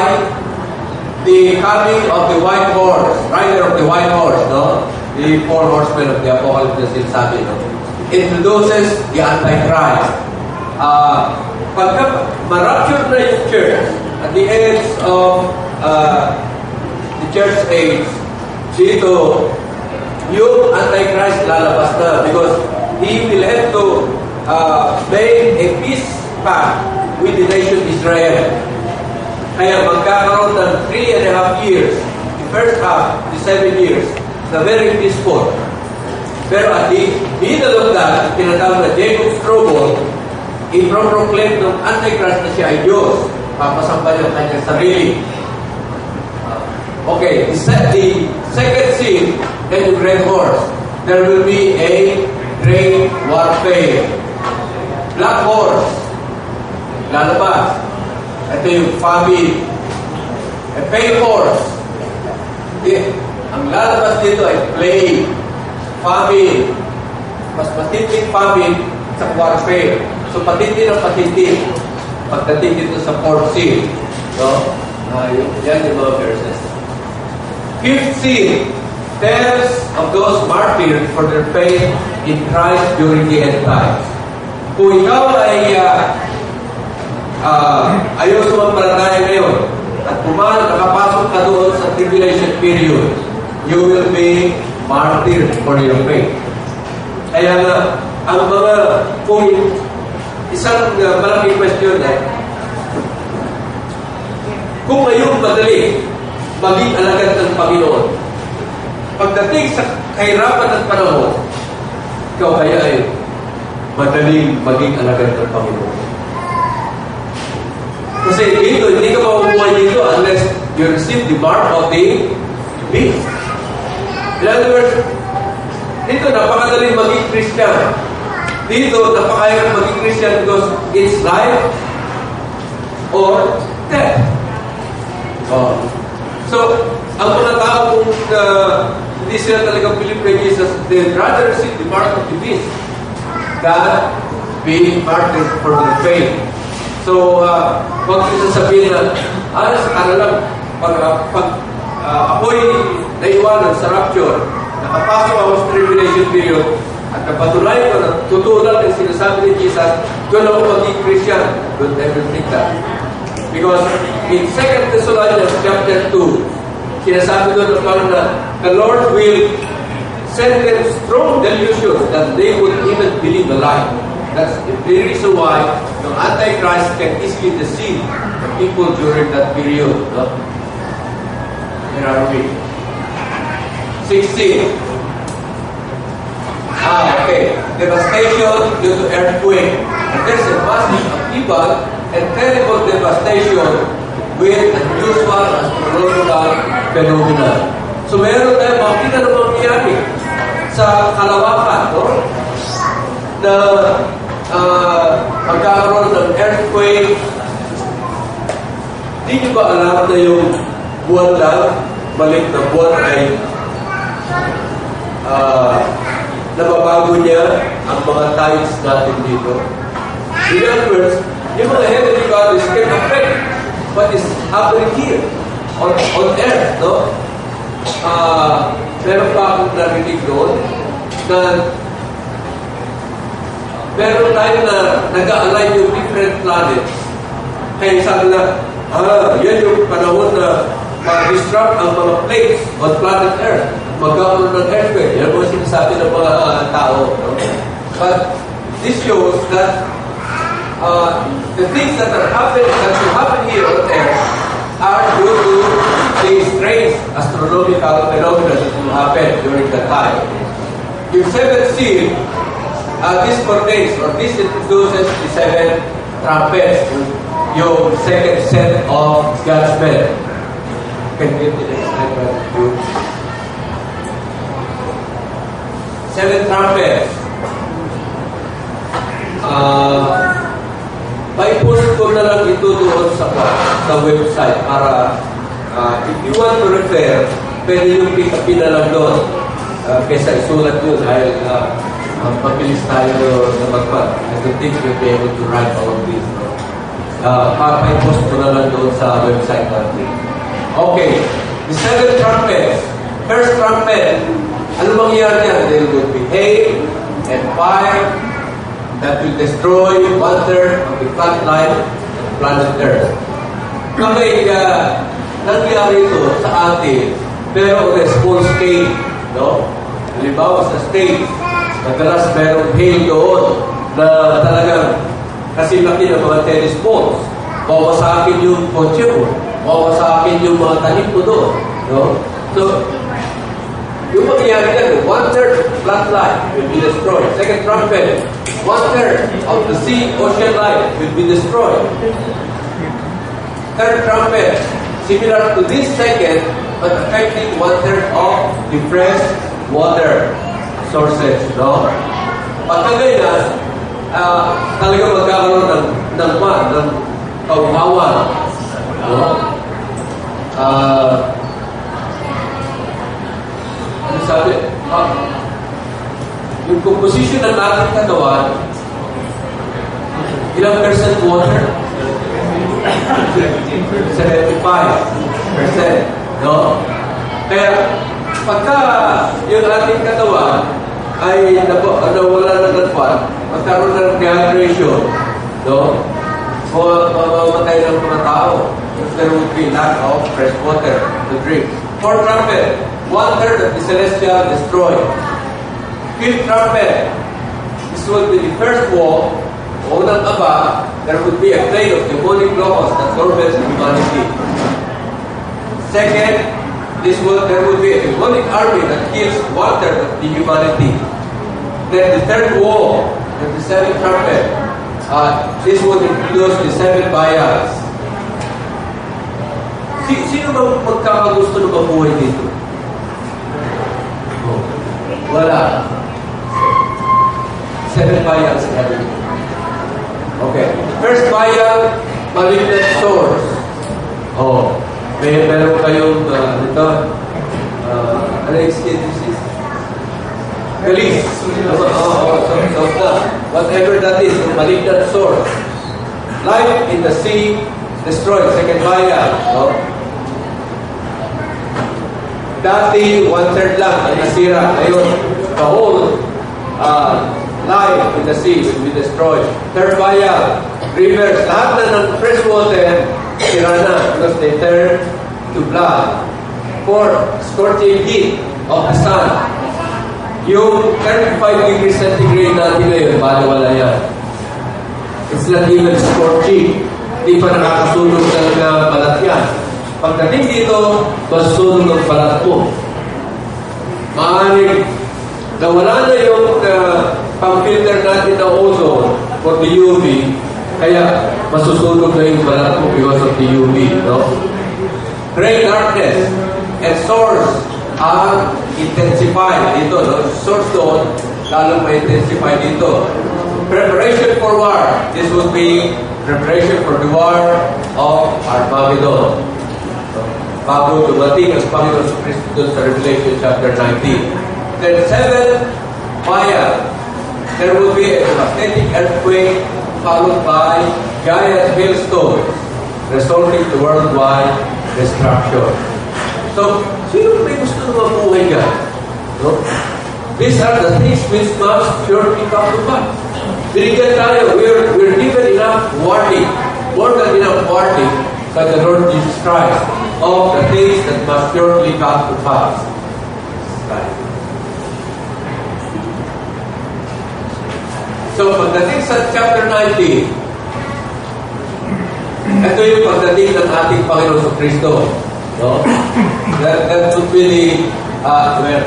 S1: the coming of the white horse, rider of the white horse, no? The 4 horsemen of the Apocalypse na sinasabi, no? Introduces the Antichrist. Pagka ma-rapture na yung church, at the end of the church age, dito, yung Antichrist lalabas na because he will have to make a peace pact with the nation Israel. Kaya magkakaroon ng 3.5 years. The first half, the 7 years, na very peaceful. Pero at the middle of that, tinatawag na Jacob's trouble, i-proclaim ng Antichrist na siya ay Diyos. Papasamba niya ang kanyang sarili. Okay, the second scene, then yung red horse. There will be a great warfare. Black horse, lalabas. Ito yung famine. A pale horse. Ang lalabas dito ay plague, famine. Mas matinding famine sa warfare. So patindi ng patindi pagdating dito sa fourth scene. No? Yan yung mga verses. Fifth scene tells of those martyrs for their faith in Christ during the end times. Kung ikaw ay ayaw sumampalataya ngayon at nakapasok ka doon sa tribulation period, you will be martyred for your faith. Kaya nga, ang mga, kung isang malaking question kung ngayon madali maging alagad ng Panginoon, pagdating sa kahirapan ng panahon, ikaw kaya ay madaling maging alagad ng Panginoon. Kasi dito, hindi ka mabubuhay dito unless you receive the mark of the beast. In other words, dito napakadaling maging Christian. Dito napakahirap maging Christian because it's life or death. So, ang mga tao kung hindi sila talagang believe kay Jesus, they'd rather receive the mark of the beast than being martyred for their faith. So, huwag sasabihin na, saka lang, pag ako'y naiwanan sa rapture, nakapasok ako sa tribulation period, at napatuloy ko na tutunan ng sinasabi ni Jesus, doon ako maging Christian. Don't ever think that. Because in 2 Thessalonians chapter 2, sinasabi doon na the Lord will send them strong delusions that they would even believe a lie. That's the reason why the Antichrist can easily deceive the people during that period. No? Where are we? 16. Okay. Devastation due to earthquake. And there's a massive upheaval and terrible devastation with unusual astrological phenomena. So meron tayong makita na mangyayari sa kalawakan, no? Na magkakaroon ng earthquake. Di nyo ba alam na yung buwan lang, balik na buwan ay nababago niya ang mga tides natin dito. In other words, yung mga heavenly bodies can affect what is happening here on earth, no? Meron pa akong narinig doon na meron tayo na nag-align yung different planets. Kaya sabi na, yan yung panahon na ma-disrupt ang mga plates on planet Earth. Magkakaroon ng earthquake. Yan mo sinasabi ng mga tao. No? But this shows that the things that will happen here on Earth are due to the strange astronomical phenomena that will happen during that time. Yung seventh seal, this pertains or this introduces the seven trumpets, yung second set of judgment. Can you get the next slide, Brother? Seven trumpets. By-post ko na lang ito doon sa website para if you want to refer, pwede yung pick-upin na lang doon kaysa isulat yun dahil mabilis tayo na magpag. I don't think we'll be able to write all of this. By-post ko na lang doon sa website natin. Okay, the seven trumpets. First trumpet, ano mangyayari yan? There will be hail and fire that will destroy 1/3 of the plant life of planet Earth. Kapag nangyari ito sa atin, pero on a small scale, no? Halimbawa sa States, madalas merong hail doon na talagang kasi laki ng mga tennis balls. Wawasakin yung kotse mo, wawasakin yung mga tanim mo doon. No? So, yung mangyayari yan, 1/3 floodlight will be destroyed. Second trumpet, 1/3 of the sea ocean life will be destroyed. Third trumpet, similar to this second, but affecting 1/3 of the fresh water sources. No? Pagkagayan, talaga magkakaroon ng kauhawan. No? Ano sabi? Yung composition ng ating katawan, ilang percent water? 75%. No? Kaya, pagka yung ating katawan ay nawala ng nagpan, magkaroon ng dehydration, no? Mamamatay ng mga tao. There would be lack of fresh water to drink. Fourth trumpet, 1/3 of the celestial destroyed. Fifth trumpet, this will be the first war. Unang aba, there would be a plague of demonic locusts that torments humanity. Second, there would be a demonic army that kills 1/3 of the humanity. Then the third war, the seventh trumpet, this would introduce the 7 bayas. Sino ba magkakagusto na mabuhay dito? Wala. 7 bayas in heaven. Okay. First bayal, malignant sores. Meron kayong ano yung skin disease? Galis. Whatever that is, malignant sores. Life in the sea destroyed. Second bayal. Dati, 1/3 lang ang nasira. Ngayon, the whole life in the sea will be destroyed. Third bayal, rivers, lahat na ng fresh water, sira na because they turn to blood. Fourth, scorching heat of the sun. Yung 35 degrees centigrade natin ngayon, wala yan. It's not even scorching. Di pa nakakasunog talaga balat yan. Pagdating dito, masusunog ng balat mo. Maaaring nawala na yung pang-filter natin na ozone for the UV, kaya masusunog na yung balat mo because of the UV, no? Great darkness and source are intensified dito, no? Source doon, lalong ma-intensify dito. Preparation for war. This would be preparation for the war of Armageddon. Bago dumating ang Panginoon sa Kristo doon sa Revelation chapter 19. Then 7 fire. There will be a devastating earthquake followed by giant hailstones resulting to worldwide destruction. So, sino may gusto na mabuhay ka? No? These are the things which must surely come to pass. Binigyan tayo, we're given enough warning, more than enough warning by the Lord Jesus Christ of the things that must surely come to pass. So, pagdating sa chapter 19, ito yung pagdating ng ating Panginoon sa Kristo. No? That would be where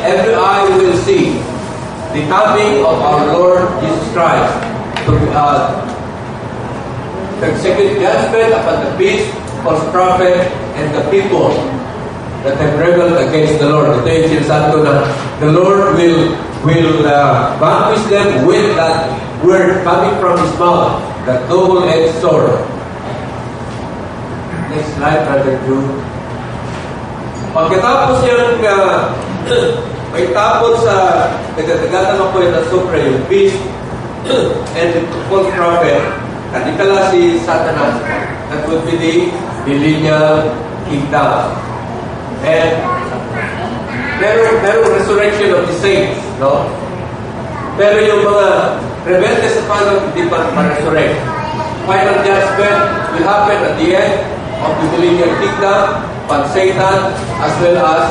S1: every eye will see the coming of our Lord Jesus Christ to execute judgment upon the beast, false prophet, and the people that have rebelled against the Lord. Ito yung sinasabi ko na the Lord will vanquish them with that word coming from His mouth, that double-edged sword. Next slide, Brother Jude. Pagkatapos yung may tapon sa nagdagatan ako yung nasupra yung beast and the false prophet, kadikala si Satanas. That would be the millennial kingdom. And merong resurrection of the saints, no? Pero yung mga rebelde sa Panginoon hindi pa ma-resurrect. Final judgment will happen at the end of the millennial kingdom upon Satan as well as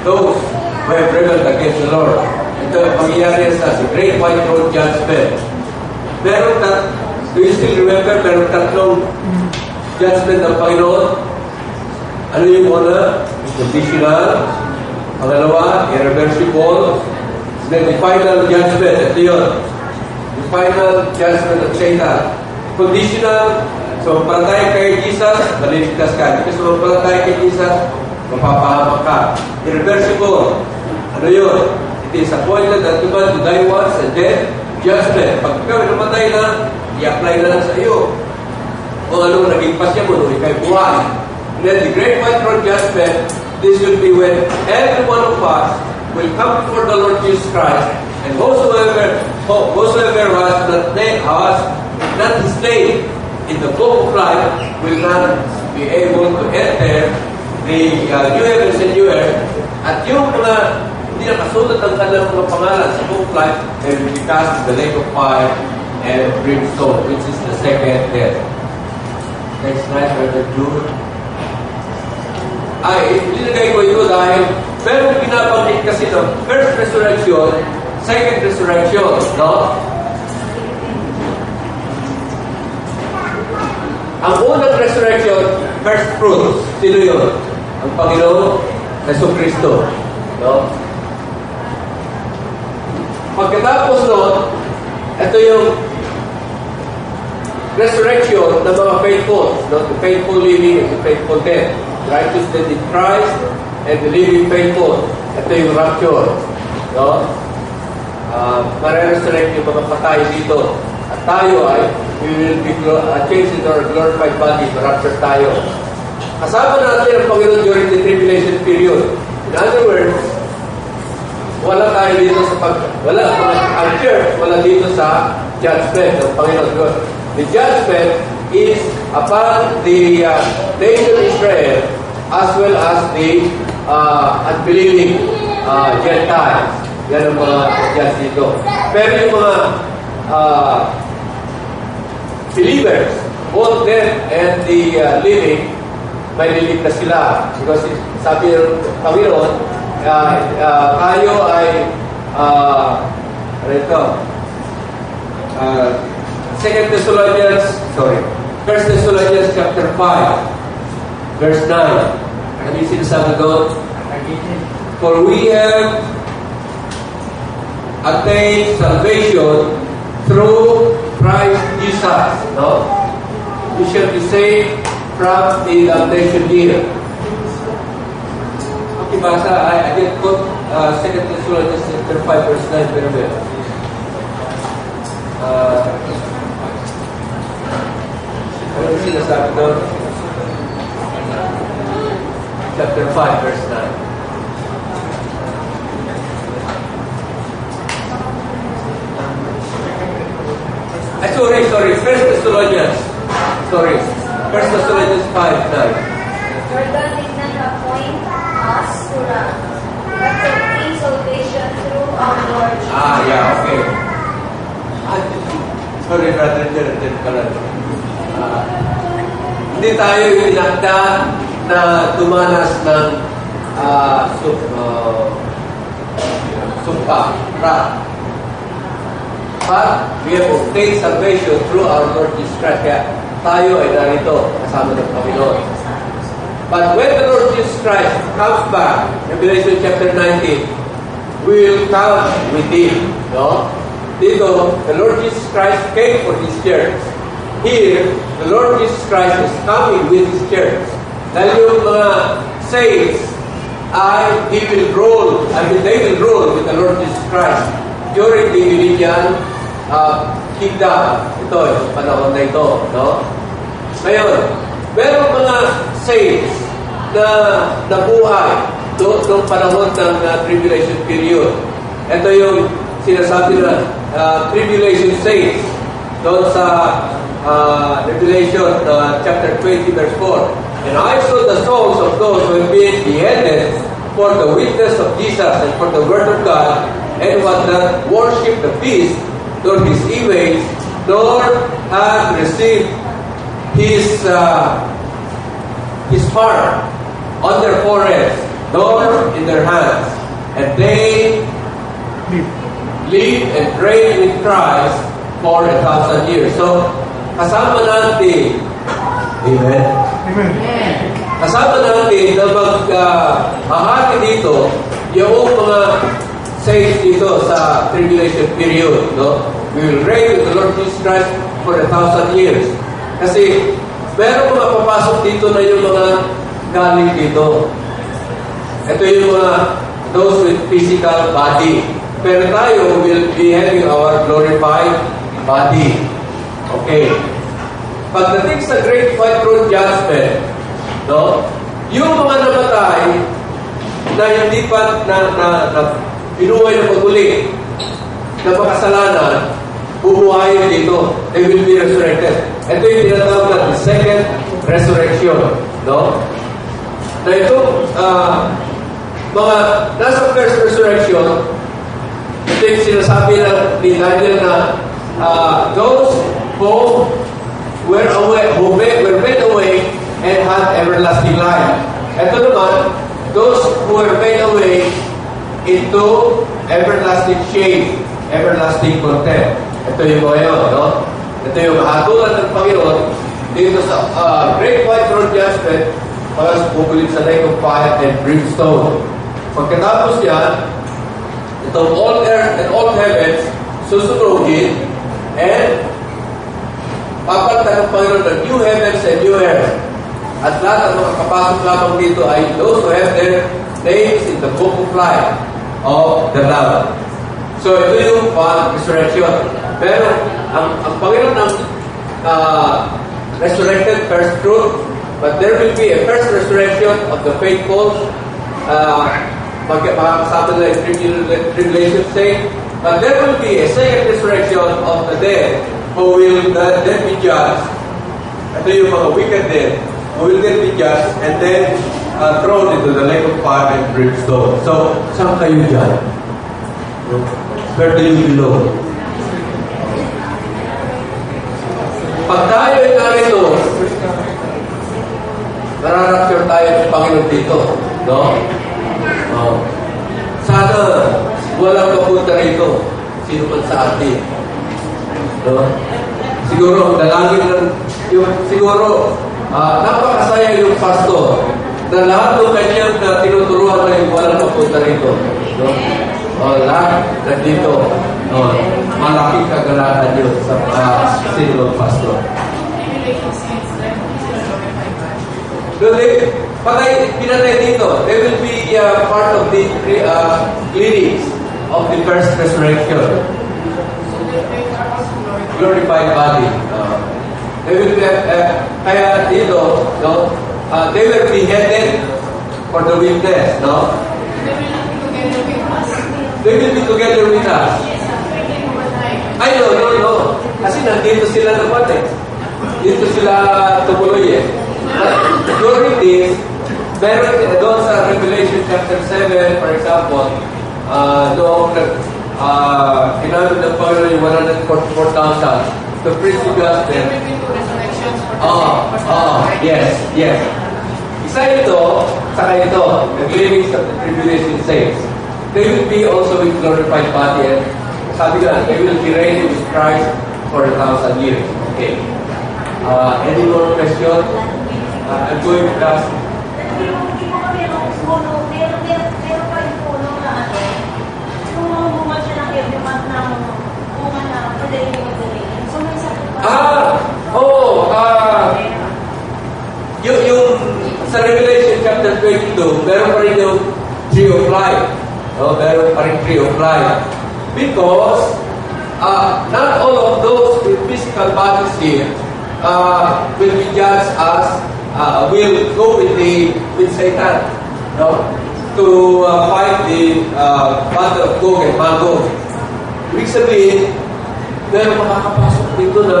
S1: those who have rebelled against the Lord. Ito ang pangyayari sa Great White Throne Judgment. Do you still remember, meron tatlong judgment ng Panginoon? Ano yung una? Conditional. Pangalawa, irreversible. Then the final judgment, ito yun. The final judgment of Satan. Conditional, so mapalatay kay Jesus, maliligtas ka. Kasi mapalatay kay Jesus, mapapahamak ka. Irreversible. Ano yun? It is appointed that man to die once and then judgment. Pag ikaw namatay na, i-apply na lang sa iyo. Kung ano naging pasya mo, nung ikay buhay. And then the great white throne judgment, this will be when every one of us will come before the Lord Jesus Christ, and whosoever was not his name in the book of life will not be able to enter the new heavens and new earth. At yung mga hindi nakasulat ang kanilang mga pangalan sa book of life, they will be cast in the lake of fire and brimstone, which is the second death. Next slide, Brother Jude. Ay, linagay ko ito dahil pero binabanggit kasi ng first resurrection, second resurrection, no? Ang unang resurrection, first fruits. Sino yun? Ang Panginoon, Jesucristo. No? Pagkatapos nun, ito yung resurrection ng mga faithful. No? The faithful living and the faithful death. Righteous death in Christ and the living faithful. Ito yung rapture. No? Mare-resurrect yung mga patay dito. At tayo ay we will be changed in our glorified body to rapture tayo. Kasama natin ang Panginoon during the tribulation period. In other words, wala tayo dito sa ang church, wala dito sa judgment ng Panginoon. The judgment is upon the nation of Israel as well as the unbelieving Gentiles. Yan ang mga judge dito. Pero yung mga believers, both dead and the living, may liligtas sila. Because sabi ng Panginoon, tayo ay First Thessalonians chapter 5, verse 9. Ano yung sinasabi doon? For we have attained salvation through Christ Jesus. No? We shall be saved from the damnation here. Okay, basa, I did quote 2 Thessalonians chapter 5, verse 9, pero ano yung sinasabi doon? Chapter 5, verse 9. Sorry. First Thessalonians. Sorry. First Thessalonians 5:9.
S2: For God did not appoint us to wrath, but to obtain salvation through our Lord Jesus.
S1: Yeah, okay. Sorry, brother, dyan pala. Hindi tayo itinakda na tumanas ng sumpa, wrath. But we have obtained salvation through our Lord Jesus Christ. Kaya tayo ay narito kasama ng Panginoon. But when the Lord Jesus Christ comes back, Revelation chapter 19, we will come with Him. No? Dito, the Lord Jesus Christ came for His church. Here, the Lord Jesus Christ is coming with His church. Dahil yung mga saints they will rule with the Lord Jesus Christ during the millennial kingdom. Ito, yung panahon na ito. No? Ngayon, merong mga saints na nabuhay noong panahon ng tribulation period. Ito yung sinasabi na tribulation saints doon sa Revelation chapter 20 verse 4. And I saw the souls of those who had been beheaded for the witness of Jesus and for the word of God, and who had not worshipped the beast, nor his image, nor had received his mark on their foreheads, nor in their hands. And they lived and reigned with Christ for 1,000 years. So, kasama natin, amen? Amen. Kasama natin na maghahati dito yung mga says dito sa tribulation period, no? We will reign with the Lord Jesus Christ for 1,000 years. Kasi meron mga papasok dito na yung mga galing dito. Ito yung mga those with physical body. Pero tayo will be having our glorified body. Okay. Pagdating sa Great White Throne Judgment, no? Yung mga namatay na hindi pa na pinuhay na paguli na makasalanan, bubuhayin dito. They will be resurrected. Ito yung tinatawag na the second resurrection. No? Na ito, mga nasa first resurrection, ito yung sinasabi ni Daniel na those who were made away and had everlasting life. Ito naman, those who were made away into everlasting shame, everlasting contempt. Ito yung mga yun, no? Ito yung hatulan ng Panginoon dito sa Great White Throne Judgment, para pupulit sa lake of fire and brimstone. Pagkatapos yan, itong all earth and all heavens susunugin and papalitan ng Panginoon ng new heavens and new earth. At lahat ng mga kapasok lamang dito ay those who have their names in the book of life of the Lamb. So ito yung resurrection. Pero ang Panginoon ng resurrected first fruit, but there will be a first resurrection of the faithful, makakasama na yung tribulation saint, but there will be a second resurrection of the dead who will then be judged. Ito yung mga wicked dead who will then be judged and then thrown into the lake of fire and brimstone. So, saan kayo dyan? Where do you belong? Pag tayo ay narito, nararapture tayo ng Panginoon dito. No? Sana walang mapunta rito. Sino man sa atin. No? Siguro, dalangin lang siguro, napakasaya yung pastor na lahat ng kanyang tinuturuan ay walang mapunta rito. No? Lahat nandito. Malaking kagalakan yun sa sinulong pastor. Pagay pinatay dito, they will be part of the cleanings of the first resurrection. Glorified body. They will be, kaya dito, no? They will be headed for the witness, no? They will be together with us. Ay, no. Kasi nandito sila naman eh. Dito sila tumuloy eh. During this, meron doon sa Revelation chapter 7, for example, noong kinamit ng Panginoon yung 144,000, the priest of gospel. Yes. Isa ito, saka ito, the gleanings of the tribulation saints. They will be also with glorified body and sabi nga, they will be reigning with Christ for 1,000 years. Okay. Any more question? I'm going to ask.
S2: Hindi mo kami ang puno, meron pa yung puno na ano, bunga siya ng every month ng bunga na padaling mo dalhin. So may sakit pa.
S1: Yung sa Revelation chapter 22, meron pa rin yung tree of life. Meron pa rin tree of life. Because not all of those with physical bodies here will be judged as will go with Satan, no? To fight the battle of Gog and Magog. Ibig sabihin, meron makakapasok dito na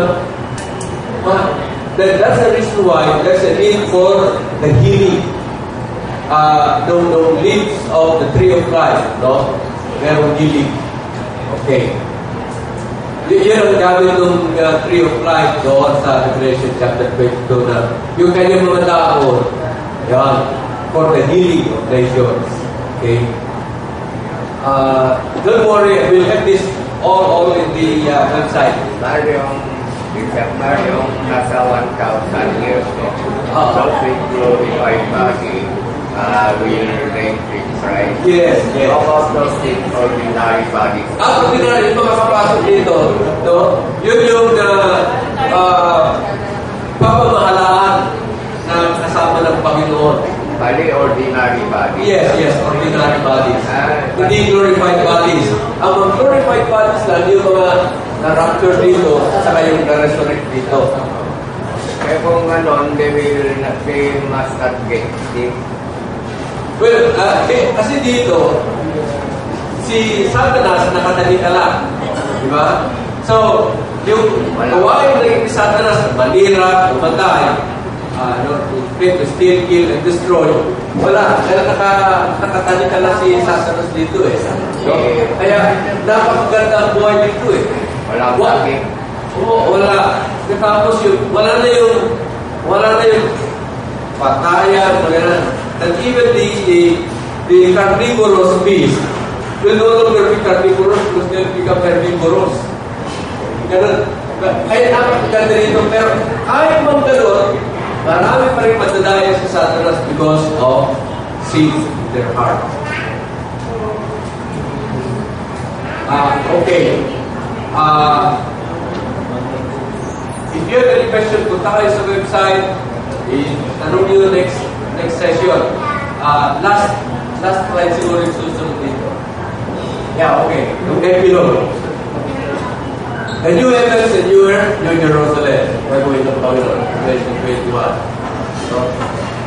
S1: that's the reason why there's a need for the healing. The leaves of the tree of life, no? Merong healing. Okay. Yan ang gamit ng tree of life doon sa Revelation chapter 22 na yung kanyang mga dahon, yan, for the healing of nations. Okay? Don't worry, we'll have this all in the website.
S3: Bishop Mario, nasa 1,000 years, no? Those with glorified body will reign with right?
S1: Yes, yes.
S3: How about those ordinary bodies?
S1: Ordinary, yung makakapasok dito, no? Yun yung pamamahalaan na kasama ng Panginoon.
S3: Bali, ordinary bodies.
S1: Yes, yes, ordinary bodies.
S3: Ah,
S1: Hindi glorified bodies. Ang mga glorified bodies lang yung mga na-rapture dito, saka yung na-resurrect dito.
S3: Kaya kung ganon, they must not get sick.
S1: Well, kasi dito, si Satanas nakatalikala. Di ba? So, yung gawain ng Satanas, manira, umatay, to steal, kill, and destroy, wala. Kaya nakatalikala si Satanas dito eh. So, kaya napakaganda ang buhay dito eh.
S3: Walang sakit.
S1: Oo, wala. Tapos wala na yung patayan, wala na. And even the carnivorous beast will no longer be carnivorous because they'll become herbivorous. Ganun. Kaya napakaganda rito. Pero kahit mang ganun, marami pa rin matadaya sa Satanas because of sin in their heart. Okay. If you have any question, punta kayo sa website. Tanong nyo next session. Last slide siguro yung susunod dito. Yeah, okay. Yung epilogue. The new heavens and new earth, New Jerusalem. Gagawin ng Panginoon. Revelation 21. So,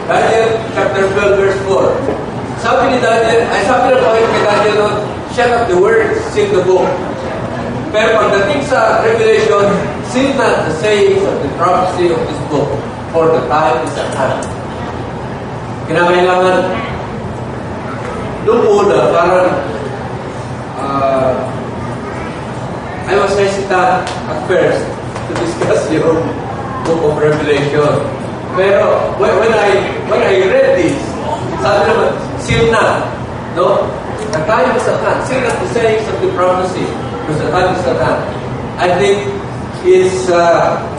S1: Daniel chapter 12 verse 4. Sabi ni Daniel, sabi ng Panginoon kay Daniel, shut up the word, seal the book. Pero pagdating sa Revelation, seal not the sayings of the prophecy of this book, for the time is at hand. Kinakailangan noong una, parang I was hesitant at first to discuss yung book of Revelation. Pero when I read this, sabi naman, seal na, no? The time is at hand. Seal not the sayings of the prophecy, because the time is at hand. I think it's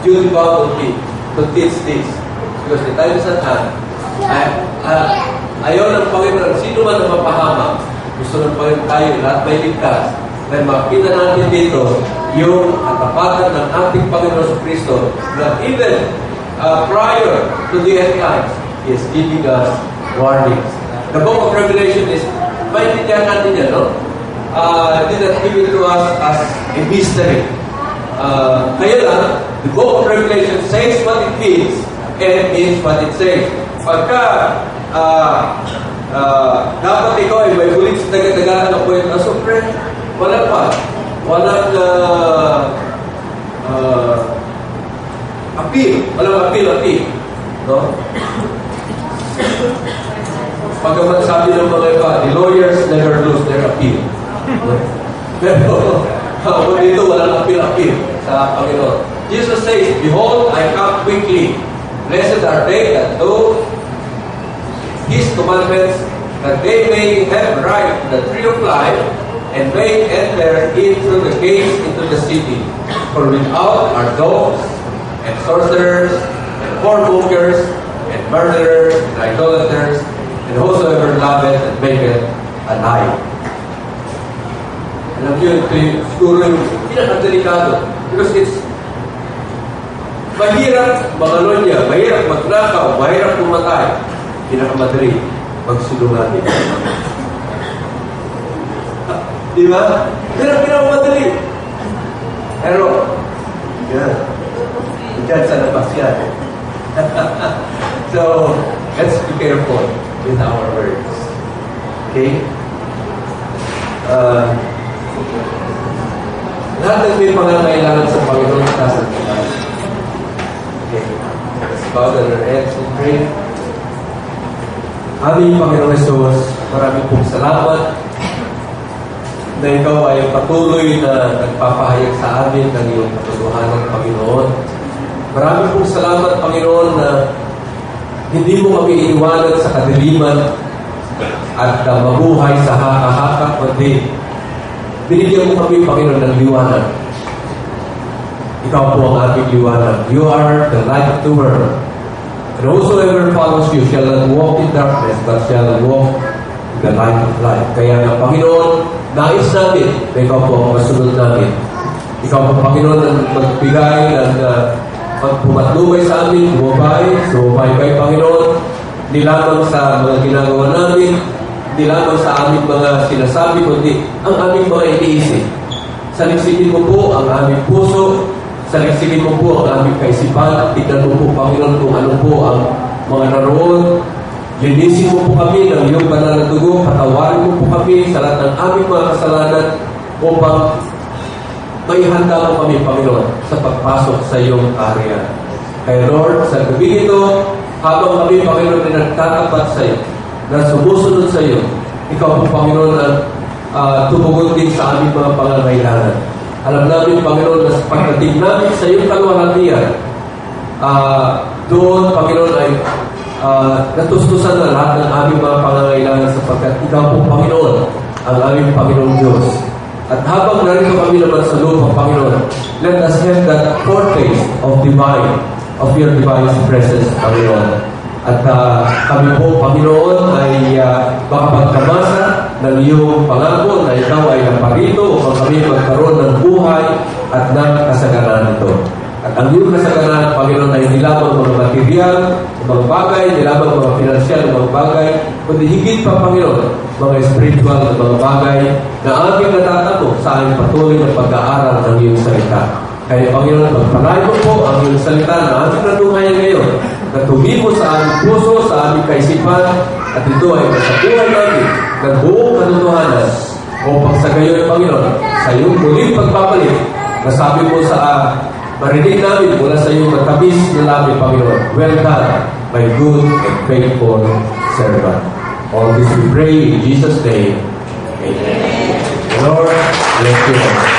S1: duty bound on me to teach this, because the time is at hand. Ayaw ng Panginoon, sino man ang mapahama, gusto ng Panginoon tayo, lahat may ligtas, na makita natin dito yung katapatan ng ating Panginoon sa Kristo, that even prior to the end times, He is giving us warnings. The book of Revelation is, maintindihan natin yan, no? Did not give it to us as a mystery. Kaya lang, the book of Revelation says what it means, and it means what it says. Pagka dapat ikaw ay may ulit sa taga-tagalan ng kwento, so friend, walang appeal. Walang appeal. No? Pagkaman sabi ng mga iba, the lawyers never lose their appeal. Pero, dito walang appeal sa Panginoon. Jesus says, behold, I come quickly. Blessed are they that do His commandments, that they may have right to the tree of life, and may enter in through the gates into the city. For without are dogs, and sorcerers, and whoremongers, and murderers, and idolaters, and whosoever loveth and maketh a lie. Alam niyo, ito yung siguro yung pinakadelikado. Because it's mahirap mag-alonya, mahirap magnakaw, mahirap pumatay. Pinakamadali, magsulungan. Di ba? Pinakamadali. Pero, yan. Diyan sa labas yan. So, let's be careful with our words. Okay? Lahat ng may pangangailangan sa Panginoon sa kasagutan. Okay. Let's bow down our heads and pray. Aming Panginoon Jesus, maraming pong salamat na Ikaw ay patuloy na nagpapahayag sa amin ng iyong katotohanan, Panginoon. Maraming pong salamat, Panginoon, na hindi mo kami iniwanan sa kadiliman at mabuhay sa haka-haka, kundi binigyan mo kami, Panginoon, ng liwanag. Ikaw po ang ating liwanag. You are the light of the world. And whosoever follows you shall not walk in darkness, but shall walk in the light of life. Kaya nga, Panginoon, nais natin na ikaw po ang masunod namin. Ikaw po, Panginoon, ang magbigay ng pagpumatnubay sa amin, sumabay kay Panginoon, hindi lamang sa mga ginagawa namin, hindi lamang sa aming mga sinasabi, kundi ang aming mga iniisip. Saliksinin mo po ang aming puso, saliksinin mo po ang aming kaisipan, tignan mo po, Panginoon, kung ano po ang mga naroon. Linisin mo po kami ng iyong banal na dugo, patawarin mo po kami sa lahat ng aming mga kasalanan upang may handa mo kami, Panginoon, sa pagpasok sa iyong area. Kaya Lord, sa gabi ito, habang kami, Panginoon, ay nagtatapat sa iyo, na sumusunod sa iyo, ikaw po, Panginoon, ang tumugon din sa aming mga pangangailangan. Alam namin, Panginoon, na sa pagdating namin sa iyong kalwalhatian, doon, Panginoon, ay natustusan na lahat ng aming mga pangangailangan sapagkat ikaw po, Panginoon, ang aming Panginoong Diyos. At habang narito kami naman sa loob ng Panginoon, let us have that foretaste of your divine presence, Panginoon. At kami po, Panginoon, ay makapagkamasa ng iyong pangako na ikaw ay naparito upang kami magkaroon ng buhay at ng kasagaran ito. At ang iyong kasagaran, Panginoon, ay hindi lamang mga material, mga bagay, hindi lamang mga pinansyal, mga bagay, kundi higit pa, Panginoon, mga spiritual na mga bagay na aming natatamo sa aming patuloy na pag-aaral ng iyong salita. Kaya, Panginoon, magpalain mo po ang iyong salita na aming natunghayan ngayon, na tumimo sa aming puso, sa aming kaisipan, at ito ay masabuhay namin ng buong katotohanan upang sa gayon, Panginoon, sa iyong muling pagbabalik, nasabi mo sa marinig namin mula sa iyong matabis na labi, Panginoon. Well done, my good and faithful servant. All this we pray in Jesus' name. Amen. Lord, bless you.